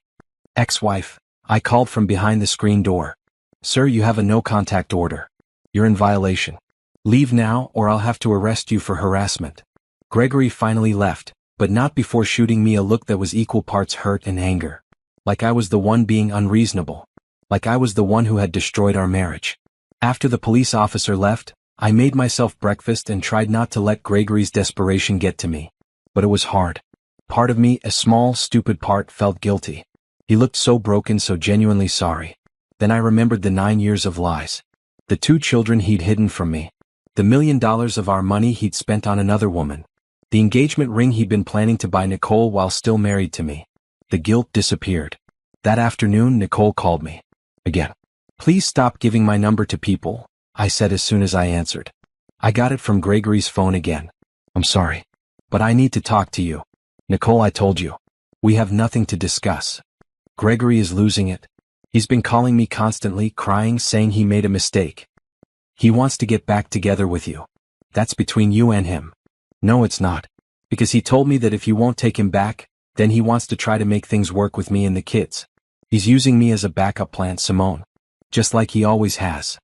"Ex-wife," I called from behind the screen door. "Sir, you have a no-contact order. You're in violation. Leave now, or I'll have to arrest you for harassment." Gregory finally left, but not before shooting me a look that was equal parts hurt and anger. Like I was the one being unreasonable. Like I was the one who had destroyed our marriage. After the police officer left, I made myself breakfast and tried not to let Gregory's desperation get to me. But it was hard. Part of me, a small, stupid part, felt guilty. He looked so broken, so genuinely sorry. Then I remembered the 9 years of lies. The 2 children he'd hidden from me. The $1 million of our money he'd spent on another woman. The engagement ring he'd been planning to buy Nicole while still married to me. The guilt disappeared. That afternoon, Nicole called me. Again. "Please stop giving my number to people," I said as soon as I answered. "I got it from Gregory's phone again. I'm sorry. But I need to talk to you. Nicole, I told you. We have nothing to discuss. Gregory is losing it. He's been calling me constantly, crying, saying he made a mistake. He wants to get back together with you. That's between you and him." "No, it's not. Because he told me that if you won't take him back, then he wants to try to make things work with me and the kids. He's using me as a backup plan, Simone. Just like he always has.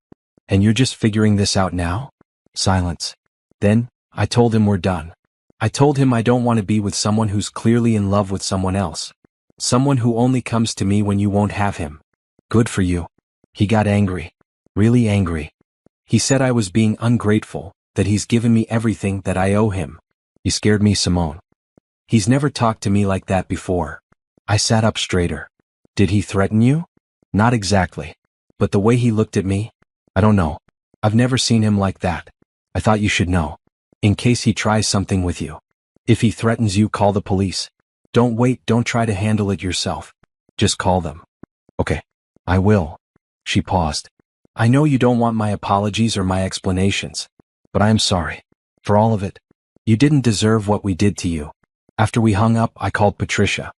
And you're just figuring this out now?" Silence. Then, I told him we're done. I told him I don't want to be with someone who's clearly in love with someone else. Someone who only comes to me when you won't have him. "Good for you." He got angry. Really angry. He said I was being ungrateful, that he's given me everything that I owe him. He scared me, Simone. He's never talked to me like that before. I sat up straighter. Did he threaten you? Not exactly. But the way he looked at me? I don't know. I've never seen him like that. I thought you should know. In case he tries something with you. If he threatens you, call the police. Don't wait, don't try to handle it yourself. Just call them. Okay. I will. She paused. I know you don't want my apologies or my explanations. But I am sorry. For all of it. You didn't deserve what we did to you. After we hung up, I called Patricia.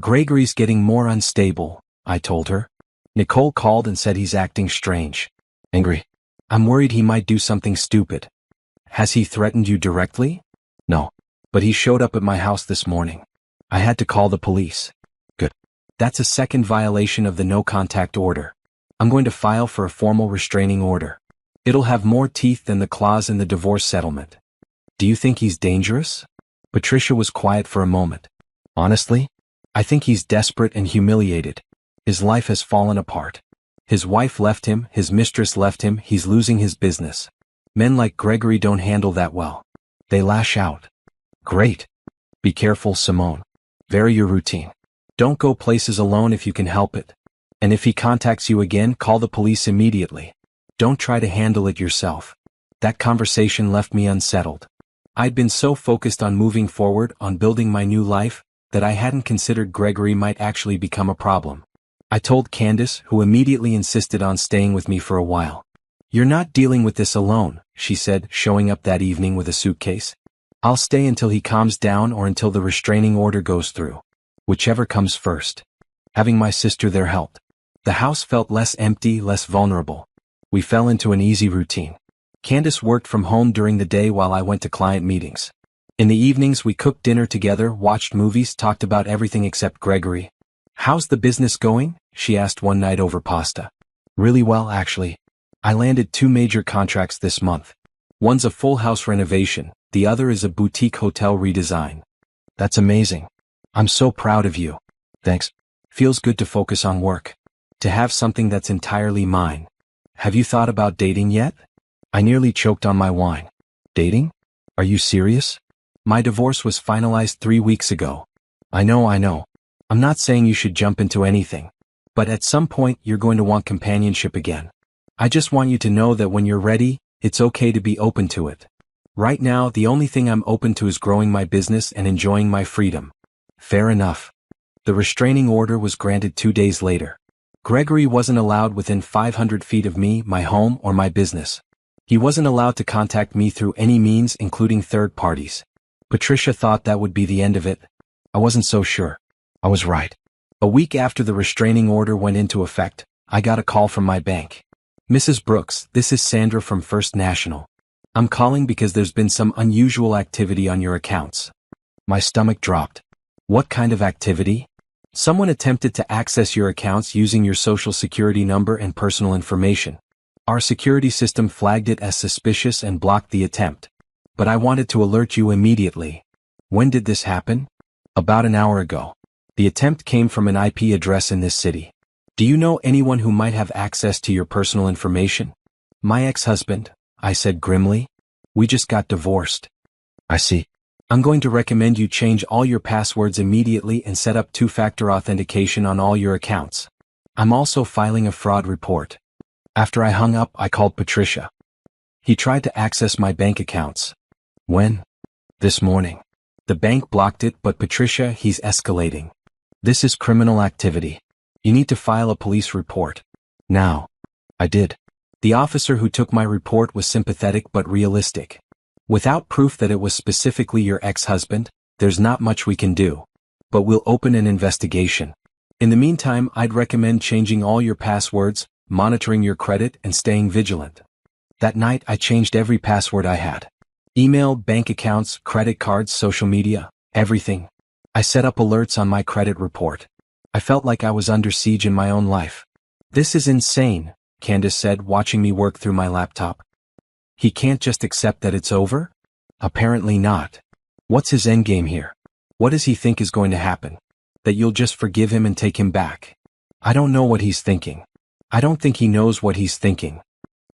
Gregory's getting more unstable, I told her. Nicole called and said he's acting strange. Angry. I'm worried he might do something stupid. Has he threatened you directly? No. But he showed up at my house this morning. I had to call the police. Good. That's a second violation of the no-contact order. I'm going to file for a formal restraining order. It'll have more teeth than the clause in the divorce settlement. Do you think he's dangerous? Patricia was quiet for a moment. Honestly, I think he's desperate and humiliated. His life has fallen apart. His wife left him, his mistress left him, he's losing his business. Men like Gregory don't handle that well. They lash out. Great. Be careful, Simone. Vary your routine. Don't go places alone if you can help it. And if he contacts you again, call the police immediately. Don't try to handle it yourself. That conversation left me unsettled. I'd been so focused on moving forward, on building my new life, that I hadn't considered Gregory might actually become a problem. I told Candace, who immediately insisted on staying with me for a while. You're not dealing with this alone, she said, showing up that evening with a suitcase. I'll stay until he calms down or until the restraining order goes through. Whichever comes first. Having my sister there helped. The house felt less empty, less vulnerable. We fell into an easy routine. Candace worked from home during the day while I went to client meetings. In the evenings we cooked dinner together, watched movies, talked about everything except Gregory. How's the business going? She asked one night over pasta. Really well, actually. I landed 2 major contracts this month. One's a full house renovation, the other is a boutique hotel redesign. That's amazing. I'm so proud of you. Thanks. Feels good to focus on work. To have something that's entirely mine. Have you thought about dating yet? I nearly choked on my wine. Dating? Are you serious? My divorce was finalized 3 weeks ago. I know. I'm not saying you should jump into anything. But at some point you're going to want companionship again. I just want you to know that when you're ready, it's okay to be open to it. Right now, the only thing I'm open to is growing my business and enjoying my freedom. Fair enough. The restraining order was granted 2 days later. Gregory wasn't allowed within 500 feet of me, my home, or my business. He wasn't allowed to contact me through any means, including third parties. Patricia thought that would be the end of it. I wasn't so sure. I was right. A week after the restraining order went into effect, I got a call from my bank. Mrs. Brooks, this is Sandra from First National. I'm calling because there's been some unusual activity on your accounts. My stomach dropped. What kind of activity? Someone attempted to access your accounts using your social security number and personal information. Our security system flagged it as suspicious and blocked the attempt. But I wanted to alert you immediately. When did this happen? About an hour ago. The attempt came from an IP address in this city. Do you know anyone who might have access to your personal information? My ex-husband, I said grimly. We just got divorced. I see. I'm going to recommend you change all your passwords immediately and set up 2-factor authentication on all your accounts. I'm also filing a fraud report. After I hung up, I called Patricia. He tried to access my bank accounts. When? This morning. The bank blocked it, but Patricia, he's escalating. This is criminal activity. You need to file a police report. Now. I did. The officer who took my report was sympathetic but realistic. Without proof that it was specifically your ex-husband, there's not much we can do. But we'll open an investigation. In the meantime, I'd recommend changing all your passwords, monitoring your credit, and staying vigilant. That night, I changed every password I had. Email, bank accounts, credit cards, social media, everything. I set up alerts on my credit report. I felt like I was under siege in my own life. This is insane, Candace said, watching me work through my laptop. He can't just accept that it's over? Apparently not. What's his endgame here? What does he think is going to happen? That you'll just forgive him and take him back? I don't know what he's thinking. I don't think he knows what he's thinking.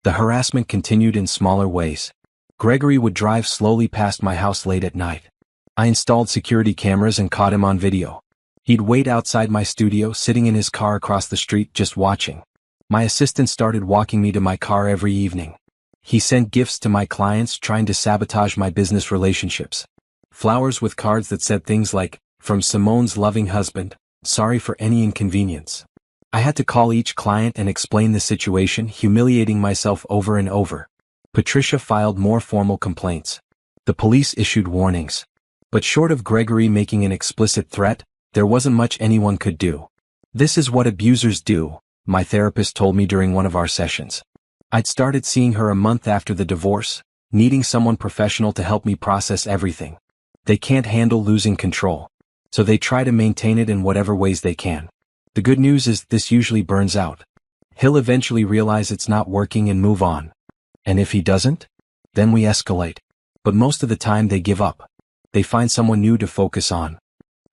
The harassment continued in smaller ways. Gregory would drive slowly past my house late at night. I installed security cameras and caught him on video. He'd wait outside my studio, sitting in his car across the street just watching. My assistant started walking me to my car every evening. He sent gifts to my clients, trying to sabotage my business relationships. Flowers with cards that said things like, "From Simone's loving husband, sorry for any inconvenience." I had to call each client and explain the situation, humiliating myself over and over. Patricia filed more formal complaints. The police issued warnings. But short of Gregory making an explicit threat, there wasn't much anyone could do. "This is what abusers do," my therapist told me during one of our sessions. I'd started seeing her a month after the divorce, needing someone professional to help me process everything. They can't handle losing control, so they try to maintain it in whatever ways they can. The good news is this usually burns out. He'll eventually realize it's not working and move on. And if he doesn't, then we escalate. But most of the time they give up. They find someone new to focus on.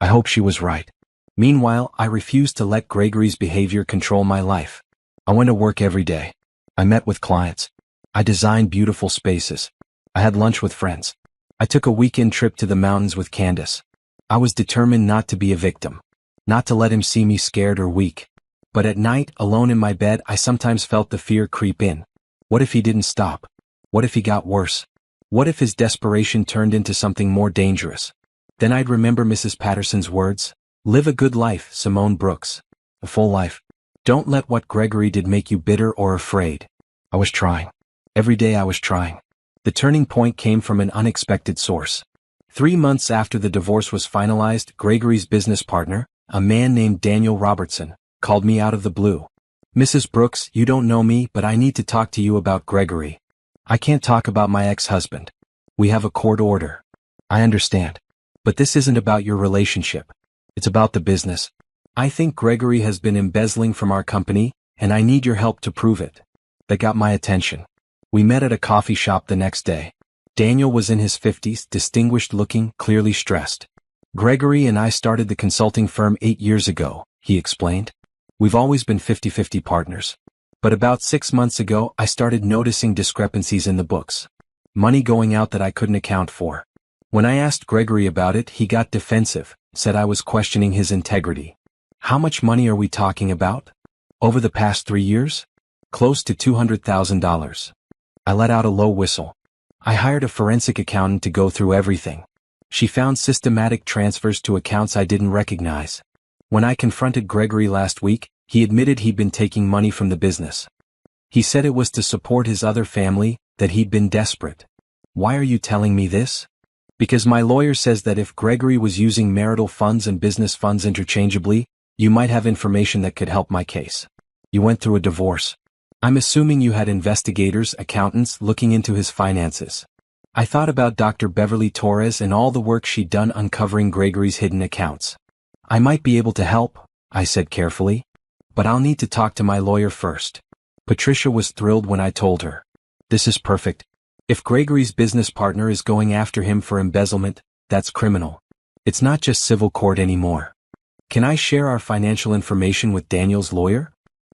I hope she was right. Meanwhile, I refused to let Gregory's behavior control my life. I went to work every day. I met with clients. I designed beautiful spaces. I had lunch with friends. I took a weekend trip to the mountains with Candace. I was determined not to be a victim, not to let him see me scared or weak. But at night, alone in my bed, I sometimes felt the fear creep in. What if he didn't stop? What if he got worse? What if his desperation turned into something more dangerous? Then I'd remember Mrs. Patterson's words, "Live a good life, Simone Brooks. A full life. Don't let what Gregory did make you bitter or afraid." I was trying. Every day I was trying. The turning point came from an unexpected source. 3 months after the divorce was finalized, Gregory's business partner, a man named Daniel Robertson, called me out of the blue. "Mrs. Brooks, you don't know me, but I need to talk to you about Gregory. I can't talk about my ex-husband. We have a court order." "I understand. But this isn't about your relationship. It's about the business. I think Gregory has been embezzling from our company, and I need your help to prove it." That got my attention. We met at a coffee shop the next day. Daniel was in his 50s, distinguished looking, clearly stressed. "Gregory and I started the consulting firm 8 years ago," he explained. "We've always been 50-50 partners. But about 6 months ago, I started noticing discrepancies in the books. Money going out that I couldn't account for. When I asked Gregory about it, he got defensive, said I was questioning his integrity. How much money are we talking about? Over the past 3 years? Close to $200,000. I let out a low whistle. I hired a forensic accountant to go through everything. She found systematic transfers to accounts I didn't recognize. When I confronted Gregory last week, he admitted he'd been taking money from the business. He said it was to support his other family, that he'd been desperate. Why are you telling me this? Because my lawyer says that if Gregory was using marital funds and business funds interchangeably, you might have information that could help my case. You went through a divorce. I'm assuming you had investigators, accountants, looking into his finances. I thought about Dr. Beverly Torres and all the work she'd done uncovering Gregory's hidden accounts. I might be able to help, I said carefully. But I'll need to talk to my lawyer first. Patricia was thrilled when I told her. This is perfect. If Gregory's business partner is going after him for embezzlement, that's criminal. It's not just civil court anymore. Can I share our financial information with Daniel's lawyer?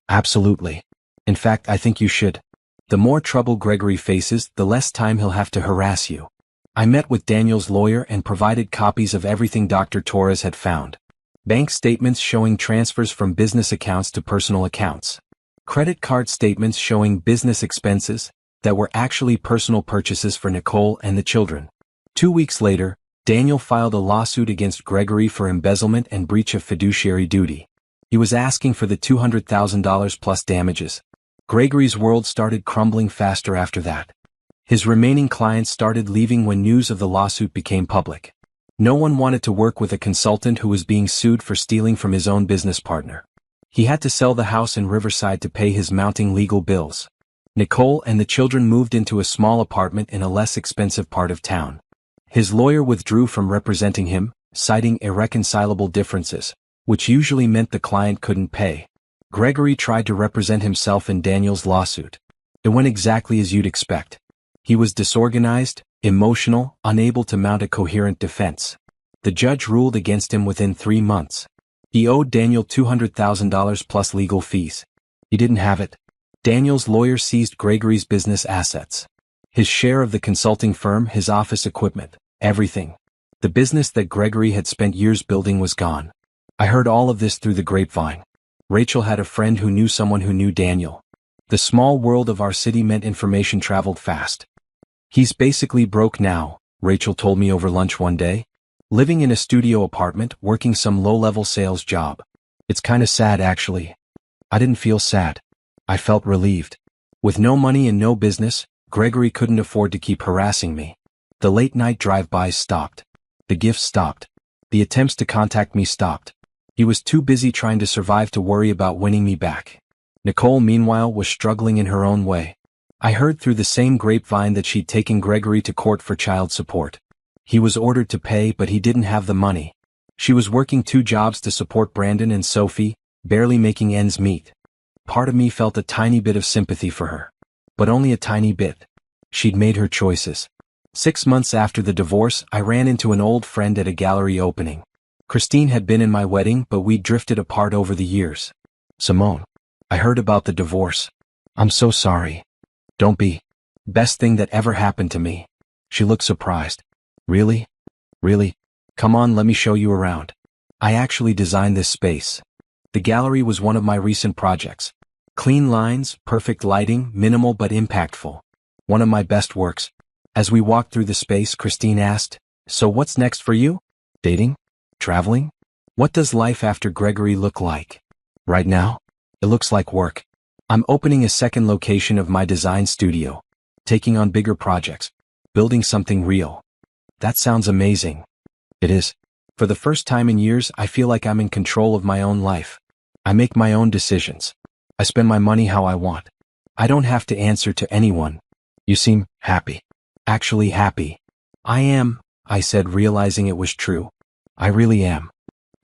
Absolutely. In fact, I think you should. The more trouble Gregory faces, the less time he'll have to harass you. I met with Daniel's lawyer and provided copies of everything Dr. Torres had found. Bank statements showing transfers from business accounts to personal accounts. Credit card statements showing business expenses that were actually personal purchases for Nicole and the children. 2 weeks later, Daniel filed a lawsuit against Gregory for embezzlement and breach of fiduciary duty. He was asking for the $200,000 plus damages. Gregory's world started crumbling faster after that. His remaining clients started leaving when news of the lawsuit became public. No one wanted to work with a consultant who was being sued for stealing from his own business partner. He had to sell the house in Riverside to pay his mounting legal bills. Nicole and the children moved into a small apartment in a less expensive part of town. His lawyer withdrew from representing him, citing irreconcilable differences, which usually meant the client couldn't pay. Gregory tried to represent himself in Daniel's lawsuit. It went exactly as you'd expect. He was disorganized, emotional, unable to mount a coherent defense. The judge ruled against him within 3 months. He owed Daniel $200,000 plus legal fees. He didn't have it. Daniel's lawyer seized Gregory's business assets. His share of the consulting firm, his office equipment, everything. The business that Gregory had spent years building was gone. I heard all of this through the grapevine. Rachel had a friend who knew someone who knew Daniel. The small world of our city meant information traveled fast. He's basically broke now, Rachel told me over lunch one day. Living in a studio apartment, working some low-level sales job. It's kinda sad actually. I didn't feel sad. I felt relieved. With no money and no business, Gregory couldn't afford to keep harassing me. The late-night drive-bys stopped. The gifts stopped. The attempts to contact me stopped. He was too busy trying to survive to worry about winning me back. Nicole, meanwhile, was struggling in her own way. I heard through the same grapevine that she'd taken Gregory to court for child support. He was ordered to pay, but he didn't have the money. She was working 2 jobs to support Brandon and Sophie, barely making ends meet. Part of me felt a tiny bit of sympathy for her. But only a tiny bit. She'd made her choices. 6 months after the divorce, I ran into an old friend at a gallery opening. Christine had been in my wedding, but we'd drifted apart over the years. Simone, I heard about the divorce. I'm so sorry. Don't be. Best thing that ever happened to me. She looked surprised. Really? Really? Come on, let me show you around. I actually designed this space. The gallery was one of my recent projects. Clean lines, perfect lighting, minimal but impactful. One of my best works. As we walked through the space, Christine asked, "So what's next for you? Dating? Traveling? What does life after Gregory look like?" Right now? It looks like work. I'm opening a second location of my design studio. Taking on bigger projects. Building something real. That sounds amazing. It is. For the first time in years, I feel like I'm in control of my own life. I make my own decisions. I spend my money how I want. I don't have to answer to anyone. You seem happy. Actually happy. I am, I said, realizing it was true. I really am.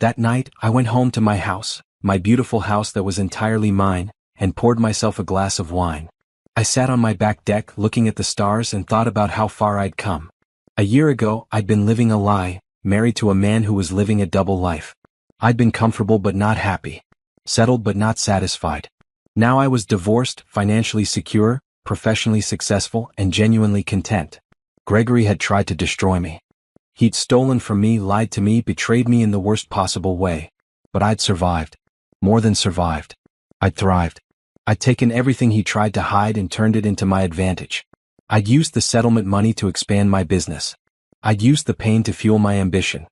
That night, I went home to my house, my beautiful house that was entirely mine, and poured myself a glass of wine. I sat on my back deck looking at the stars and thought about how far I'd come. A year ago, I'd been living a lie, married to a man who was living a double life. I'd been comfortable but not happy. Settled but not satisfied. Now I was divorced, financially secure, professionally successful, and genuinely content. Gregory had tried to destroy me. He'd stolen from me, lied to me, betrayed me in the worst possible way. But I'd survived. More than survived. I'd thrived. I'd taken everything he tried to hide and turned it into my advantage. I'd used the settlement money to expand my business. I'd used the pain to fuel my ambition.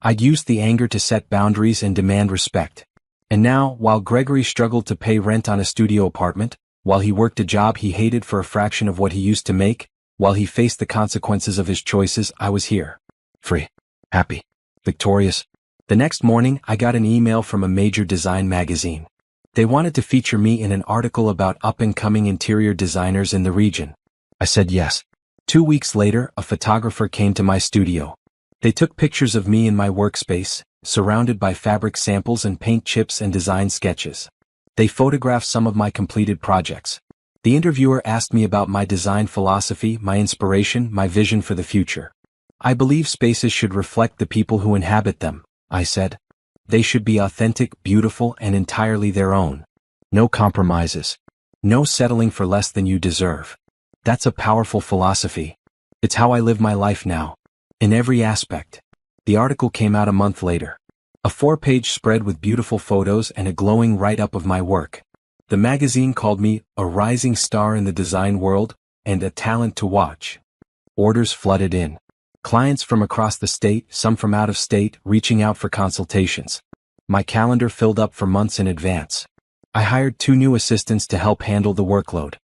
I'd used the anger to set boundaries and demand respect. And now, while Gregory struggled to pay rent on a studio apartment, while he worked a job he hated for a fraction of what he used to make, while he faced the consequences of his choices, I was here. Free. Happy. Victorious. The next morning, I got an email from a major design magazine. They wanted to feature me in an article about up-and-coming interior designers in the region. I said yes. 2 weeks later, a photographer came to my studio. They took pictures of me in my workspace, surrounded by fabric samples and paint chips and design sketches. They photographed some of my completed projects. The interviewer asked me about my design philosophy, my inspiration, my vision for the future. I believe spaces should reflect the people who inhabit them, I said. They should be authentic, beautiful, and entirely their own. No compromises. No settling for less than you deserve. That's a powerful philosophy. It's how I live my life now. In every aspect. The article came out a month later. A 4-page spread with beautiful photos and a glowing write-up of my work. The magazine called me a rising star in the design world and a talent to watch. Orders flooded in. Clients from across the state, some from out of state, reaching out for consultations. My calendar filled up for months in advance. I hired 2 new assistants to help handle the workload.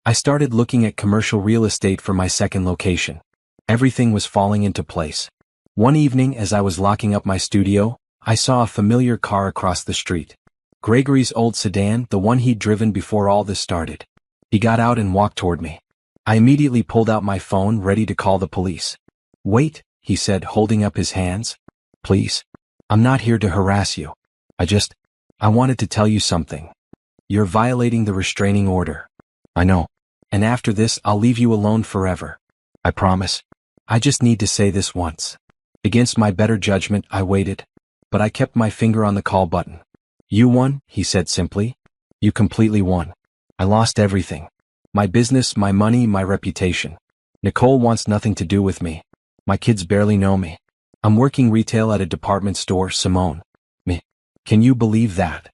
I started looking at commercial real estate for my second location. Everything was falling into place. One evening, as I was locking up my studio, I saw a familiar car across the street. Gregory's old sedan, the one he'd driven before all this started. He got out and walked toward me. I immediately pulled out my phone, ready to call the police. "Wait," he said, holding up his hands. "Please. I'm not here to harass you. I wanted to tell you something. You're violating the restraining order." "I know. And after this, I'll leave you alone forever. I promise. I just need to say this once." Against my better judgment, I waited. But I kept my finger on the call button. "You won," he said simply. "You completely won. I lost everything. My business, my money, my reputation. Nicole wants nothing to do with me. My kids barely know me. I'm working retail at a department store, Simone. Me. Can you believe that?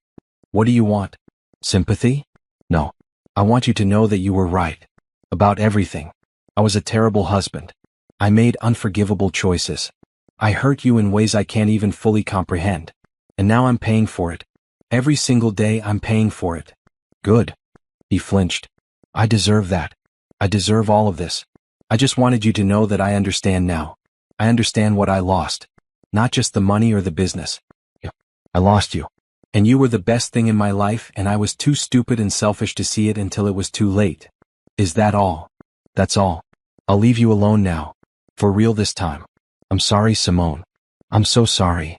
What do you want? Sympathy? No. I want you to know that you were right. About everything. I was a terrible husband. I made unforgivable choices. I hurt you in ways I can't even fully comprehend. And now I'm paying for it. Every single day I'm paying for it. Good. He flinched. I deserve that. I deserve all of this. I just wanted you to know that I understand now. I understand what I lost. Not just the money or the business. I lost you. And you were the best thing in my life, and I was too stupid and selfish to see it until it was too late. Is that all? That's all. I'll leave you alone now. For real this time. I'm sorry, Simone. I'm so sorry.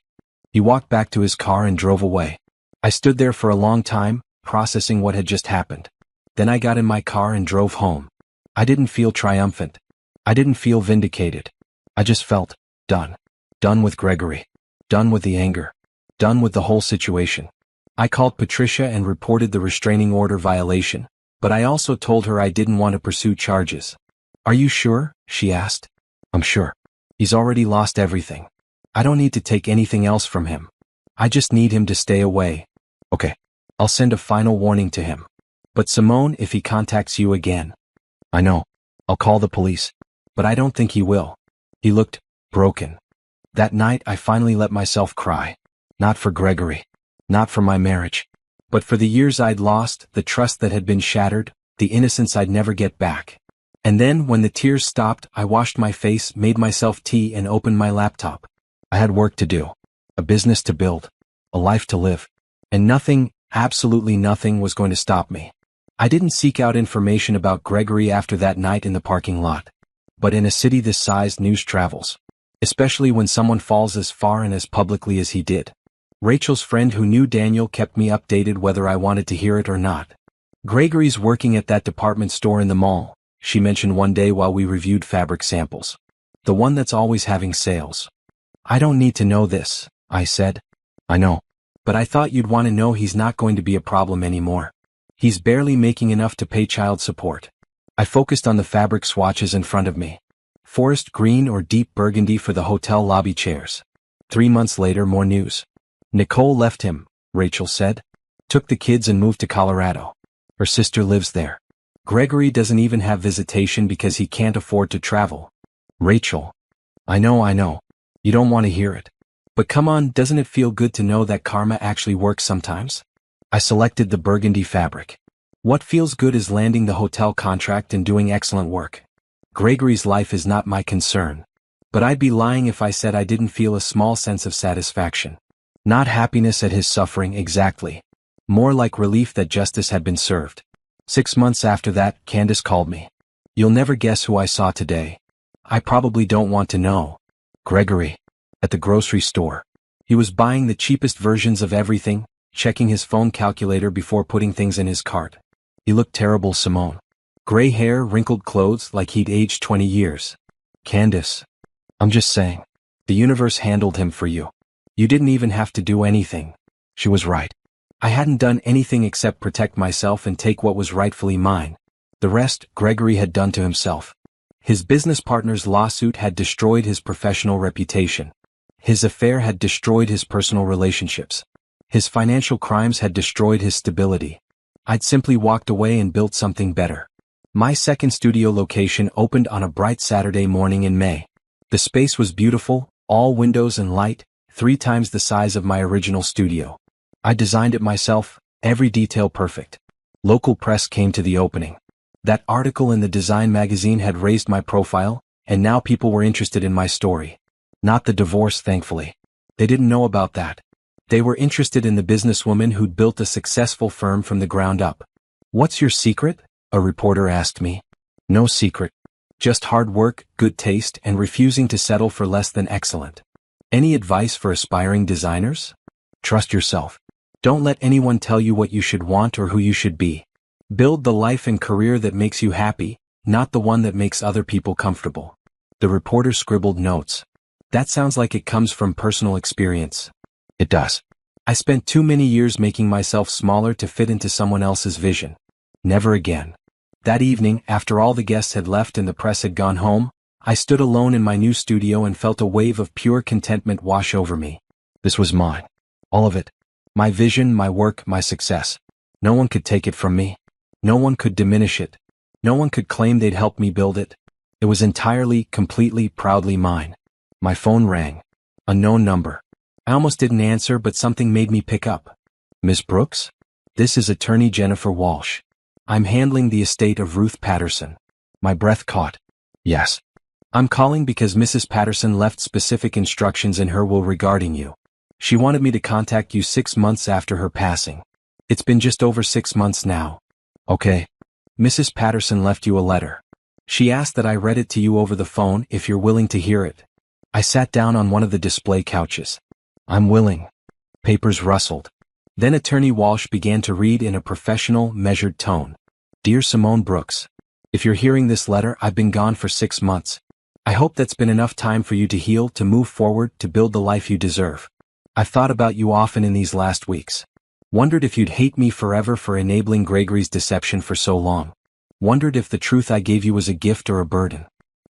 He walked back to his car and drove away. I stood there for a long time, processing what had just happened. Then I got in my car and drove home. I didn't feel triumphant. I didn't feel vindicated. I just felt done. Done with Gregory. Done with the anger. Done with the whole situation. I called Patricia and reported the restraining order violation, but I also told her I didn't want to pursue charges. Are you sure? She asked. I'm sure. He's already lost everything. I don't need to take anything else from him. I just need him to stay away. Okay. I'll send a final warning to him. But Simone, if he contacts you again. I know. I'll call the police. But I don't think he will. He looked broken. That night I finally let myself cry. Not for Gregory. Not for my marriage. But for the years I'd lost, the trust that had been shattered, the innocence I'd never get back. And then, when the tears stopped, I washed my face, made myself tea, and opened my laptop. I had work to do. A business to build. A life to live. And nothing, absolutely nothing, was going to stop me. I didn't seek out information about Gregory after that night in the parking lot. But in a city this size, news travels. Especially when someone falls as far and as publicly as he did. Rachel's friend who knew Daniel kept me updated whether I wanted to hear it or not. Gregory's working at that department store in the mall, she mentioned one day while we reviewed fabric samples. The one that's always having sales. I don't need to know this, I said. I know. But I thought you'd want to know he's not going to be a problem anymore. He's barely making enough to pay child support. I focused on the fabric swatches in front of me. Forest green or deep burgundy for the hotel lobby chairs. 3 months later, more news. Nicole left him, Rachel said. Took the kids and moved to Colorado. Her sister lives there. Gregory doesn't even have visitation because he can't afford to travel. Rachel. I know. You don't want to hear it. But come on, doesn't it feel good to know that karma actually works sometimes? I selected the burgundy fabric. What feels good is landing the hotel contract and doing excellent work. Gregory's life is not my concern. But I'd be lying if I said I didn't feel a small sense of satisfaction. Not happiness at his suffering exactly. More like relief that justice had been served. 6 months after that, Candace called me. You'll never guess who I saw today. I probably don't want to know. Gregory. At the grocery store. He was buying the cheapest versions of everything, checking his phone calculator before putting things in his cart. He looked terrible, Simone. Gray hair, wrinkled clothes, like he'd aged 20 years. Candace. I'm just saying. The universe handled him for you. You didn't even have to do anything. She was right. I hadn't done anything except protect myself and take what was rightfully mine. The rest, Gregory had done to himself. His business partner's lawsuit had destroyed his professional reputation. His affair had destroyed his personal relationships. His financial crimes had destroyed his stability. I'd simply walked away and built something better. My second studio location opened on a bright Saturday morning in May. The space was beautiful, all windows and light, 3 times the size of my original studio. I designed it myself, every detail perfect. Local press came to the opening. That article in the design magazine had raised my profile, and now people were interested in my story. Not the divorce, thankfully. They didn't know about that. They were interested in the businesswoman who'd built a successful firm from the ground up. What's your secret? A reporter asked me. No secret. Just hard work, good taste, and refusing to settle for less than excellent. Any advice for aspiring designers? Trust yourself. Don't let anyone tell you what you should want or who you should be. Build the life and career that makes you happy, not the one that makes other people comfortable. The reporter scribbled notes. That sounds like it comes from personal experience. It does. I spent too many years making myself smaller to fit into someone else's vision. Never again. That evening, after all the guests had left and the press had gone home, I stood alone in my new studio and felt a wave of pure contentment wash over me. This was mine. All of it. My vision, my work, my success. No one could take it from me. No one could diminish it. No one could claim they'd helped me build it. It was entirely, completely, proudly mine. My phone rang. Unknown number. I almost didn't answer, but something made me pick up. Miss Brooks? This is attorney Jennifer Walsh. I'm handling the estate of Ruth Patterson. My breath caught. Yes. I'm calling because Mrs. Patterson left specific instructions in her will regarding you. She wanted me to contact you 6 months after her passing. It's been just over 6 months now. Okay. Mrs. Patterson left you a letter. She asked that I read it to you over the phone if you're willing to hear it. I sat down on one of the display couches. I'm willing. Papers rustled. Then Attorney Walsh began to read in a professional, measured tone. Dear Simone Brooks, if you're hearing this letter, I've been gone for 6 months. I hope that's been enough time for you to heal, to move forward, to build the life you deserve. I've thought about you often in these last weeks. Wondered if you'd hate me forever for enabling Gregory's deception for so long. Wondered if the truth I gave you was a gift or a burden.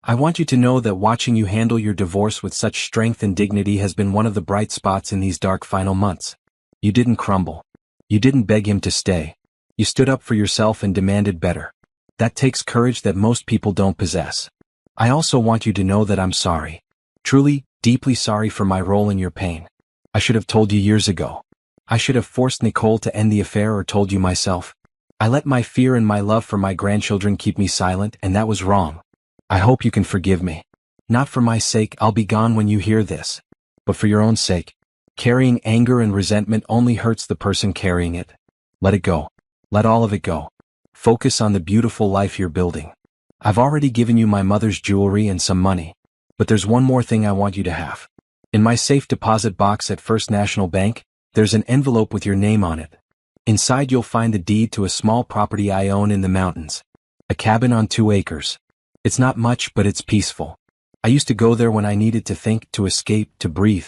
I want you to know that watching you handle your divorce with such strength and dignity has been one of the bright spots in these dark final months. You didn't crumble. You didn't beg him to stay. You stood up for yourself and demanded better. That takes courage that most people don't possess. I also want you to know that I'm sorry. Truly, deeply sorry for my role in your pain. I should have told you years ago. I should have forced Nicole to end the affair or told you myself. I let my fear and my love for my grandchildren keep me silent, and that was wrong. I hope you can forgive me. Not for my sake, I'll be gone when you hear this. But for your own sake. Carrying anger and resentment only hurts the person carrying it. Let it go. Let all of it go. Focus on the beautiful life you're building. I've already given you my mother's jewelry and some money. But there's one more thing I want you to have. In my safe deposit box at First National Bank, there's an envelope with your name on it. Inside you'll find the deed to a small property I own in the mountains. A cabin on 2 acres. It's not much, but it's peaceful. I used to go there when I needed to think, to escape, to breathe.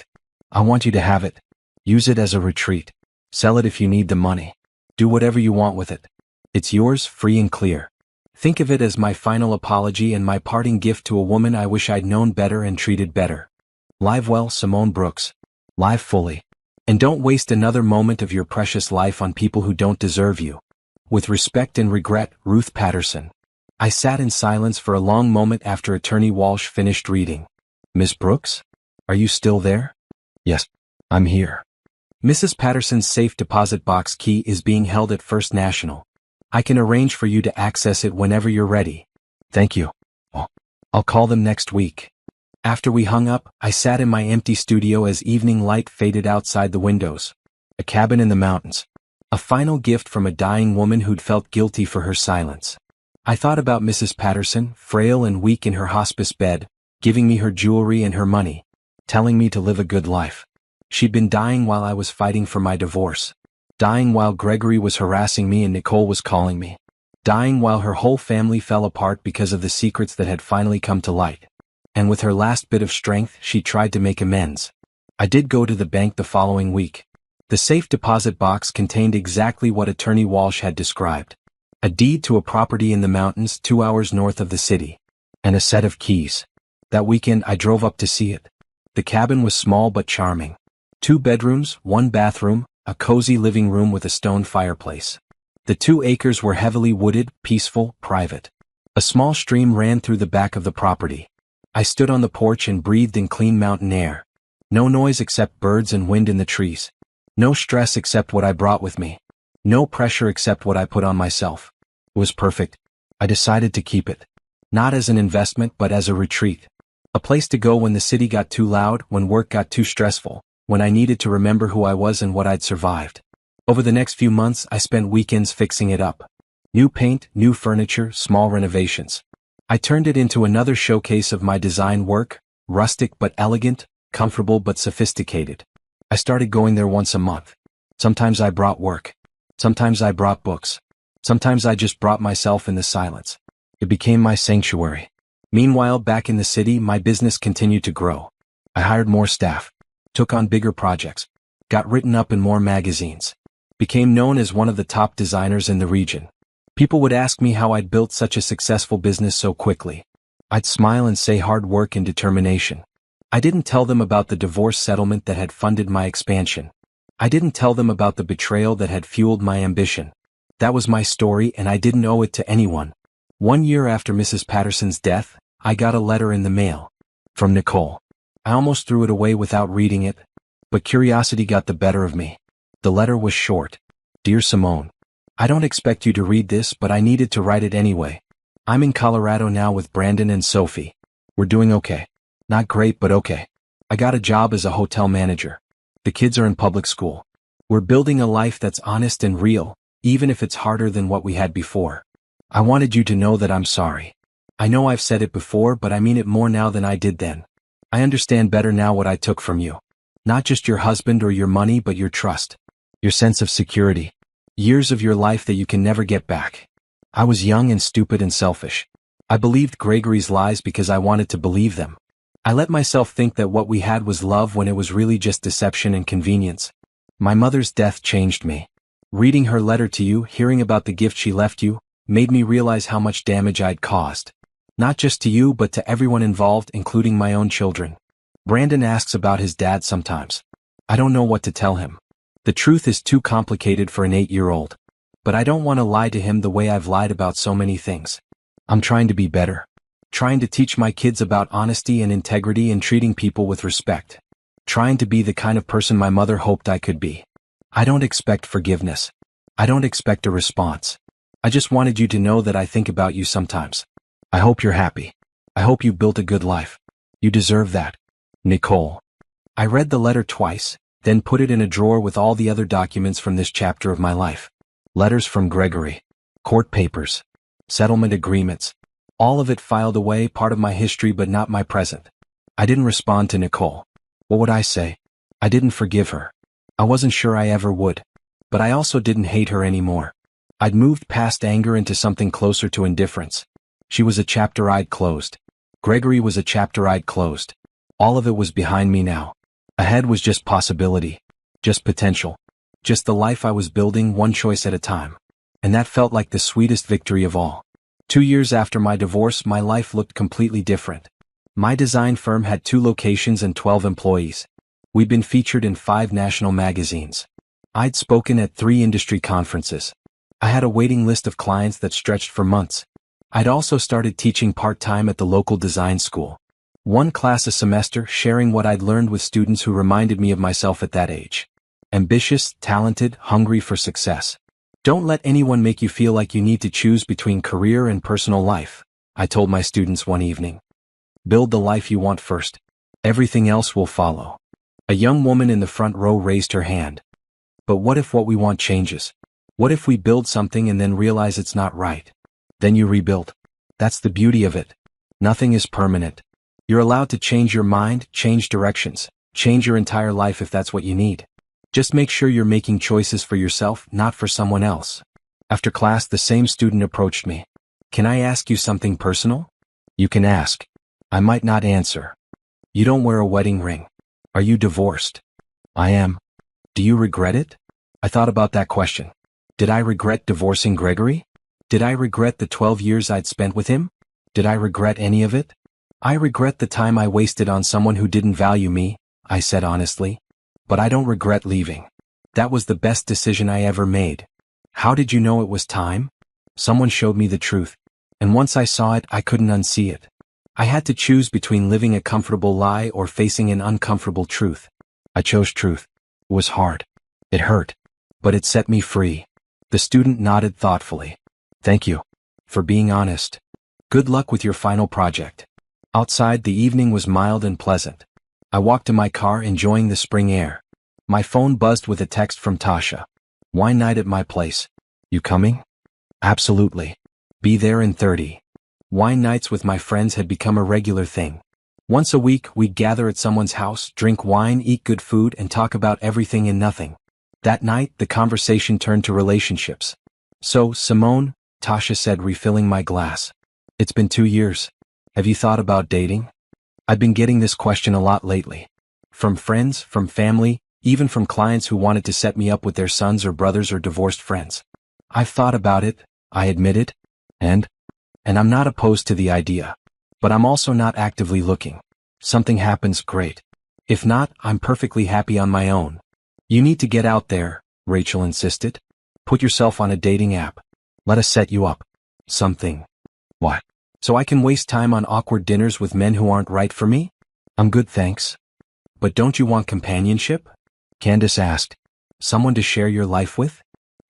I want you to have it. Use it as a retreat. Sell it if you need the money. Do whatever you want with it. It's yours, free and clear. Think of it as my final apology and my parting gift to a woman I wish I'd known better and treated better. Live well, Simone Brooks. Live fully. And don't waste another moment of your precious life on people who don't deserve you. With respect and regret, Ruth Patterson. I sat in silence for a long moment after Attorney Walsh finished reading. Miss Brooks? Are you still there? Yes, I'm here. Mrs. Patterson's safe deposit box key is being held at First National. I can arrange for you to access it whenever you're ready. Thank you. Oh, I'll call them next week. After we hung up, I sat in my empty studio as evening light faded outside the windows. A cabin in the mountains. A final gift from a dying woman who'd felt guilty for her silence. I thought about Mrs. Patterson, frail and weak in her hospice bed, giving me her jewelry and her money, telling me to live a good life. She'd been dying while I was fighting for my divorce. Dying while Gregory was harassing me and Nicole was calling me. Dying while her whole family fell apart because of the secrets that had finally come to light. And with her last bit of strength, she tried to make amends. I did go to the bank the following week. The safe deposit box contained exactly what Attorney Walsh had described. A deed to a property in the mountains 2 hours north of the city. And a set of keys. That weekend I drove up to see it. The cabin was small but charming. 2 bedrooms, 1 bathroom, a cozy living room with a stone fireplace. The 2 acres were heavily wooded, peaceful, private. A small stream ran through the back of the property. I stood on the porch and breathed in clean mountain air. No noise except birds and wind in the trees. No stress except what I brought with me. No pressure except what I put on myself. It was perfect. I decided to keep it. Not as an investment but as a retreat. A place to go when the city got too loud, when work got too stressful, when I needed to remember who I was and what I'd survived. Over the next few months I spent weekends fixing it up. New paint, new furniture, small renovations. I turned it into another showcase of my design work, rustic but elegant, comfortable but sophisticated. I started going there once a month. Sometimes I brought work. Sometimes I brought books. Sometimes I just brought myself in the silence. It became my sanctuary. Meanwhile, back in the city, my business continued to grow. I hired more staff. Took on bigger projects. Got written up in more magazines. Became known as one of the top designers in the region. People would ask me how I'd built such a successful business so quickly. I'd smile and say hard work and determination. I didn't tell them about the divorce settlement that had funded my expansion. I didn't tell them about the betrayal that had fueled my ambition. That was my story and I didn't owe it to anyone. 1 year after Mrs. Patterson's death, I got a letter in the mail. From Nicole. I almost threw it away without reading it, but curiosity got the better of me. The letter was short. Dear Simone, I don't expect you to read this, but I needed to write it anyway. I'm in Colorado now with Brandon and Sophie. We're doing okay. Not great, but okay. I got a job as a hotel manager. The kids are in public school. We're building a life that's honest and real, even if it's harder than what we had before. I wanted you to know that I'm sorry. I know I've said it before, but I mean it more now than I did then. I understand better now what I took from you. Not just your husband or your money, but your trust. Your sense of security. Years of your life that you can never get back. I was young and stupid and selfish. I believed Gregory's lies because I wanted to believe them. I let myself think that what we had was love when it was really just deception and convenience. My mother's death changed me. Reading her letter to you, hearing about the gift she left you, made me realize how much damage I'd caused. Not just to you, but to everyone involved, including my own children. Brandon asks about his dad sometimes. I don't know what to tell him. The truth is too complicated for an 8-year-old. But I don't want to lie to him the way I've lied about so many things. I'm trying to be better. Trying to teach my kids about honesty and integrity and treating people with respect. Trying to be the kind of person my mother hoped I could be. I don't expect forgiveness. I don't expect a response. I just wanted you to know that I think about you sometimes. I hope you're happy. I hope you built a good life. You deserve that. Nicole. I read the letter twice, then put it in a drawer with all the other documents from this chapter of my life. Letters from Gregory. Court papers. Settlement agreements. All of it filed away, part of my history but not my present. I didn't respond to Nicole. What would I say? I didn't forgive her. I wasn't sure I ever would. But I also didn't hate her anymore. I'd moved past anger into something closer to indifference. She was a chapter I'd closed. Gregory was a chapter I'd closed. All of it was behind me now. Ahead was just possibility. Just potential. Just the life I was building, one choice at a time. And that felt like the sweetest victory of all. 2 years after my divorce, my life looked completely different. My design firm had 2 locations and 12 employees. We'd been featured in 5 national magazines. I'd spoken at 3 industry conferences. I had a waiting list of clients that stretched for months. I'd also started teaching part-time at the local design school. 1 class a semester, sharing what I'd learned with students who reminded me of myself at that age. Ambitious, talented, hungry for success. Don't let anyone make you feel like you need to choose between career and personal life, I told my students one evening. Build the life you want first. Everything else will follow. A young woman in the front row raised her hand. But what if what we want changes? What if we build something and then realize it's not right? Then you rebuild. That's the beauty of it. Nothing is permanent. You're allowed to change your mind, change directions, change your entire life if that's what you need. Just make sure you're making choices for yourself, not for someone else. After class, the same student approached me. Can I ask you something personal? You can ask. I might not answer. You don't wear a wedding ring. Are you divorced? I am. Do you regret it? I thought about that question. Did I regret divorcing Gregory? Did I regret the 12 years I'd spent with him? Did I regret any of it? I regret the time I wasted on someone who didn't value me, I said honestly. But I don't regret leaving. That was the best decision I ever made. How did you know it was time? Someone showed me the truth. And once I saw it, I couldn't unsee it. I had to choose between living a comfortable lie or facing an uncomfortable truth. I chose truth. It was hard. It hurt. But it set me free. The student nodded thoughtfully. Thank you. For being honest. Good luck with your final project. Outside, the evening was mild and pleasant. I walked to my car enjoying the spring air. My phone buzzed with a text from Tasha. Wine night at my place. You coming? Absolutely. Be there in 30. Wine nights with my friends had become a regular thing. Once a week, we'd gather at someone's house, drink wine, eat good food, and talk about everything and nothing. That night, the conversation turned to relationships. So, Simone, Tasha said, refilling my glass. It's been 2 years. Have you thought about dating? I've been getting this question a lot lately. From friends, from family, even from clients who wanted to set me up with their sons or brothers or divorced friends. I've thought about it, I admit it, and I'm not opposed to the idea. But I'm also not actively looking. Something happens, great. If not, I'm perfectly happy on my own. You need to get out there, Rachel insisted. Put yourself on a dating app. Let us set you up. Something. What? So I can waste time on awkward dinners with men who aren't right for me? I'm good, thanks. But don't you want companionship? Candace asked. Someone to share your life with?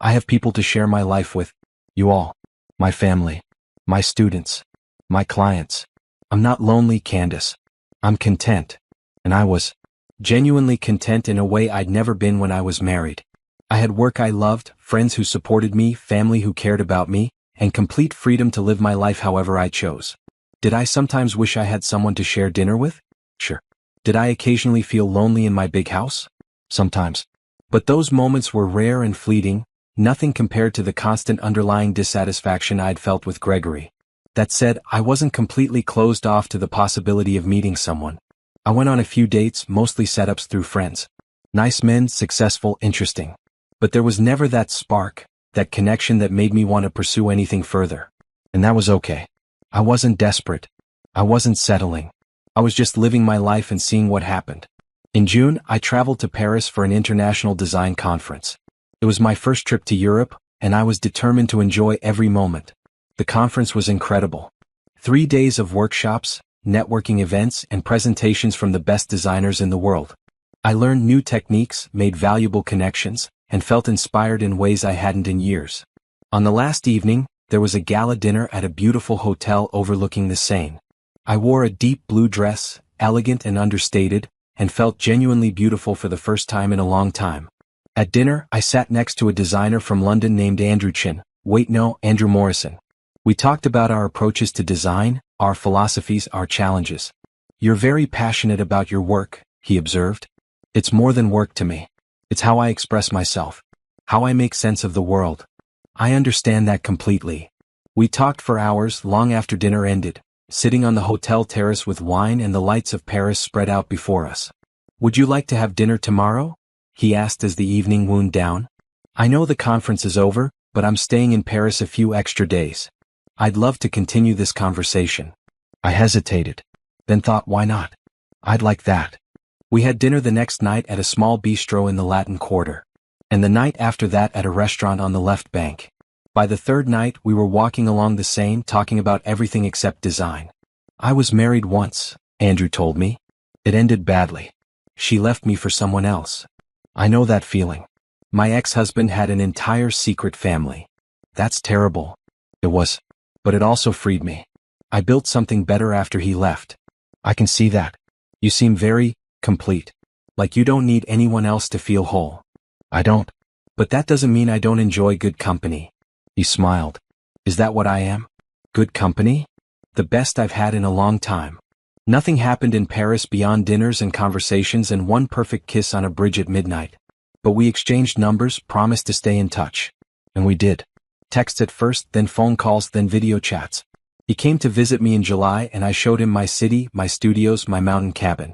I have people to share my life with. You all. My family. My students. My clients. I'm not lonely, Candace. I'm content. And I was genuinely content in a way I'd never been when I was married. I had work I loved, friends who supported me, family who cared about me, and complete freedom to live my life however I chose. Did I sometimes wish I had someone to share dinner with? Sure. Did I occasionally feel lonely in my big house? Sometimes. But those moments were rare and fleeting, nothing compared to the constant underlying dissatisfaction I'd felt with Gregory. That said, I wasn't completely closed off to the possibility of meeting someone. I went on a few dates, mostly setups through friends. Nice men, successful, interesting. But there was never that spark, that connection that made me want to pursue anything further. And that was okay. I wasn't desperate. I wasn't settling. I was just living my life and seeing what happened. In June, I traveled to Paris for an international design conference. It was my first trip to Europe, and I was determined to enjoy every moment. The conference was incredible. 3 days of workshops, networking events, and presentations from the best designers in the world. I learned new techniques, made valuable connections, and felt inspired in ways I hadn't in years. On the last evening, there was a gala dinner at a beautiful hotel overlooking the Seine. I wore a deep blue dress, elegant and understated, and felt genuinely beautiful for the first time in a long time. At dinner, I sat next to a designer from London named Andrew Andrew Morrison. We talked about our approaches to design, our philosophies, our challenges. You're very passionate about your work, he observed. It's more than work to me. It's how I express myself. How I make sense of the world. I understand that completely. We talked for hours long after dinner ended, sitting on the hotel terrace with wine and the lights of Paris spread out before us. Would you like to have dinner tomorrow? He asked as the evening wound down. I know the conference is over, but I'm staying in Paris a few extra days. I'd love to continue this conversation. I hesitated, then thought, why not? I'd like that. We had dinner the next night at a small bistro in the Latin Quarter, and the night after that at a restaurant on the left bank. By the third night, we were walking along the Seine talking about everything except design. I was married once, Andrew told me. It ended badly. She left me for someone else. I know that feeling. My ex-husband had an entire secret family. That's terrible. It was. But it also freed me. I built something better after he left. I can see that. You seem very complete. Like you don't need anyone else to feel whole. I don't. But that doesn't mean I don't enjoy good company. He smiled. Is that what I am? Good company? The best I've had in a long time. Nothing happened in Paris beyond dinners and conversations and one perfect kiss on a bridge at midnight. But we exchanged numbers, promised to stay in touch. And we did. Texts at first, then phone calls, then video chats. He came to visit me in July and I showed him my city, my studios, my mountain cabin.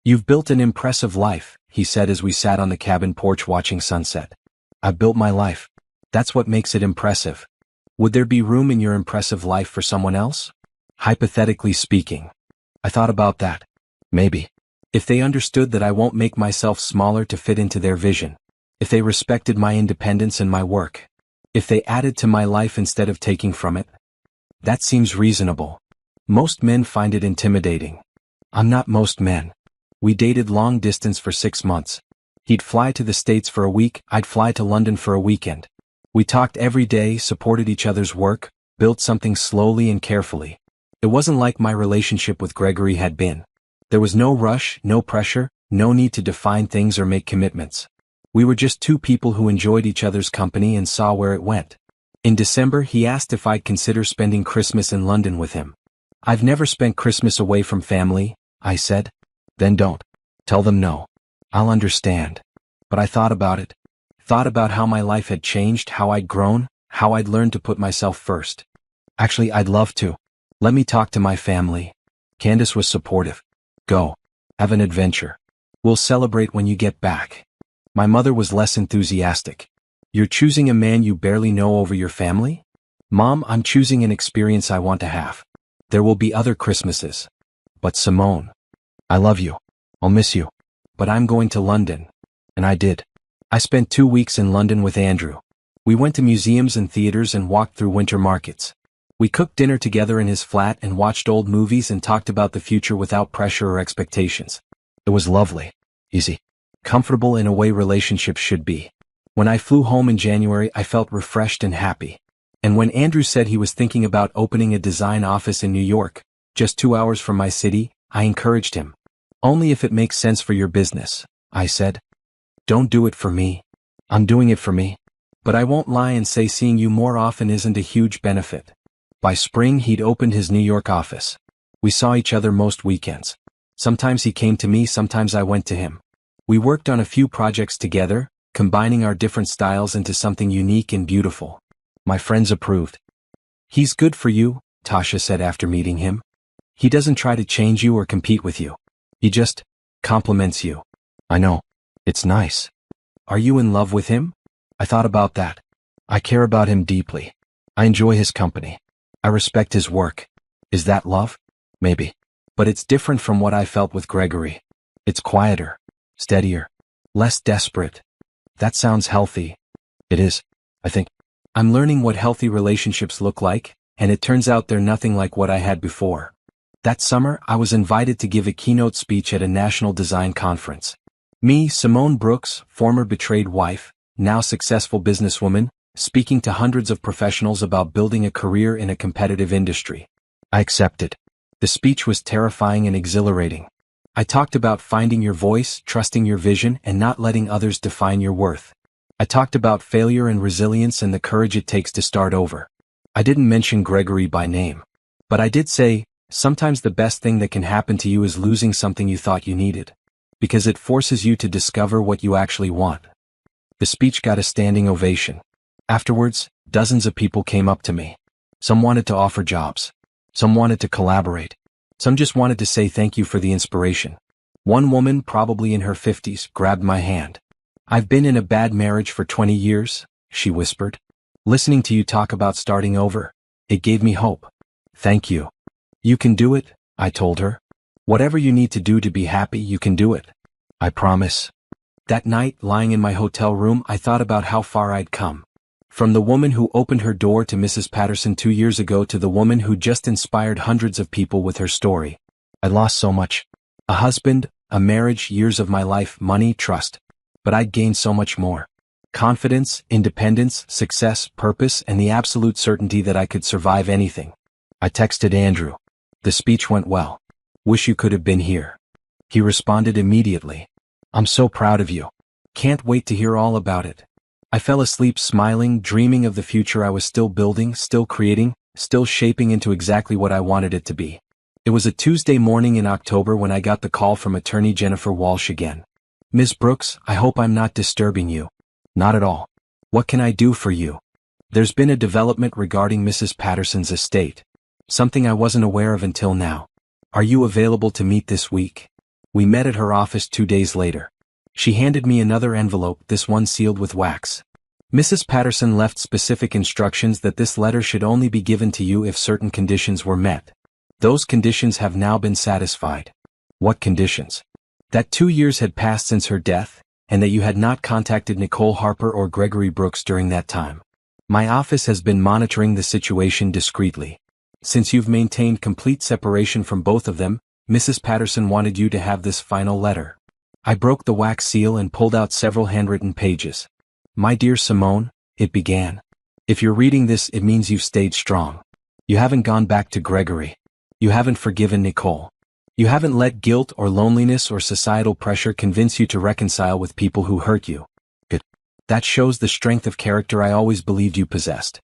You've built an impressive life, he said as we sat on the cabin porch watching sunset. I've built my life. That's what makes it impressive. Would there be room in your impressive life for someone else? Hypothetically speaking. I thought about that. Maybe. If they understood that I won't make myself smaller to fit into their vision. If they respected my independence and my work. If they added to my life instead of taking from it. That seems reasonable. Most men find it intimidating. I'm not most men. We dated long distance for 6 months. He'd fly to the States for a week, I'd fly to London for a weekend. We talked every day, supported each other's work, built something slowly and carefully. It wasn't like my relationship with Gregory had been. There was no rush, no pressure, no need to define things or make commitments. We were just two people who enjoyed each other's company and saw where it went. In December, he asked if I'd consider spending Christmas in London with him. I've never spent Christmas away from family, I said. Then don't. Tell them no. I'll understand. But I thought about it. Thought about how my life had changed, how I'd grown, how I'd learned to put myself first. Actually, I'd love to. Let me talk to my family. Candace was supportive. Go. Have an adventure. We'll celebrate when you get back. My mother was less enthusiastic. You're choosing a man you barely know over your family? Mom, I'm choosing an experience I want to have. There will be other Christmases. But Simone. I love you. I'll miss you. But I'm going to London. And I did. I spent 2 weeks in London with Andrew. We went to museums and theaters and walked through winter markets. We cooked dinner together in his flat and watched old movies and talked about the future without pressure or expectations. It was lovely, easy, comfortable in a way relationships should be. When I flew home in January, I felt refreshed and happy. And when Andrew said he was thinking about opening a design office in New York, just 2 hours from my city, I encouraged him. Only if it makes sense for your business, I said. Don't do it for me. I'm doing it for me. But I won't lie and say seeing you more often isn't a huge benefit. By spring he'd opened his New York office. We saw each other most weekends. Sometimes he came to me, sometimes I went to him. We worked on a few projects together, combining our different styles into something unique and beautiful. My friends approved. He's good for you, Tasha said after meeting him. He doesn't try to change you or compete with you. He just compliments you. I know. It's nice. Are you in love with him? I thought about that. I care about him deeply. I enjoy his company. I respect his work. Is that love? Maybe. But it's different from what I felt with Gregory. It's quieter, steadier, less desperate. That sounds healthy. It is, I think. I'm learning what healthy relationships look like, and it turns out they're nothing like what I had before. That summer, I was invited to give a keynote speech at a national design conference. Me, Simone Brooks, former betrayed wife, now successful businesswoman, speaking to hundreds of professionals about building a career in a competitive industry. I accepted. The speech was terrifying and exhilarating. I talked about finding your voice, trusting your vision, and not letting others define your worth. I talked about failure and resilience and the courage it takes to start over. I didn't mention Gregory by name. But I did say, sometimes the best thing that can happen to you is losing something you thought you needed. Because it forces you to discover what you actually want. The speech got a standing ovation. Afterwards, dozens of people came up to me. Some wanted to offer jobs. Some wanted to collaborate. Some just wanted to say thank you for the inspiration. One woman, probably in her 50s, grabbed my hand. I've been in a bad marriage for 20 years, she whispered. Listening to you talk about starting over, it gave me hope. Thank you. You can do it, I told her. Whatever you need to do to be happy, you can do it. I promise. That night, lying in my hotel room, I thought about how far I'd come. From the woman who opened her door to Mrs. Patterson 2 years ago to the woman who just inspired hundreds of people with her story. I lost so much. A husband, a marriage, years of my life, money, trust. But I'd gained so much more. Confidence, independence, success, purpose, and the absolute certainty that I could survive anything. I texted Andrew. The speech went well. Wish you could have been here. He responded immediately. I'm so proud of you. Can't wait to hear all about it. I fell asleep smiling, dreaming of the future I was still building, still creating, still shaping into exactly what I wanted it to be. It was a Tuesday morning in October when I got the call from attorney Jennifer Walsh again. Ms. Brooks, I hope I'm not disturbing you. Not at all. What can I do for you? There's been a development regarding Mrs. Patterson's estate. Something I wasn't aware of until now. Are you available to meet this week? We met at her office 2 days later. She handed me another envelope, this one sealed with wax. Mrs. Patterson left specific instructions that this letter should only be given to you if certain conditions were met. Those conditions have now been satisfied. What conditions? That 2 years had passed since her death, and that you had not contacted Nicole Harper or Gregory Brooks during that time. My office has been monitoring the situation discreetly. Since you've maintained complete separation from both of them, Mrs. Patterson wanted you to have this final letter. I broke the wax seal and pulled out several handwritten pages. My dear Simone, it began. If you're reading this, it means you've stayed strong. You haven't gone back to Gregory. You haven't forgiven Nicole. You haven't let guilt or loneliness or societal pressure convince you to reconcile with people who hurt you. Good. That shows the strength of character I always believed you possessed.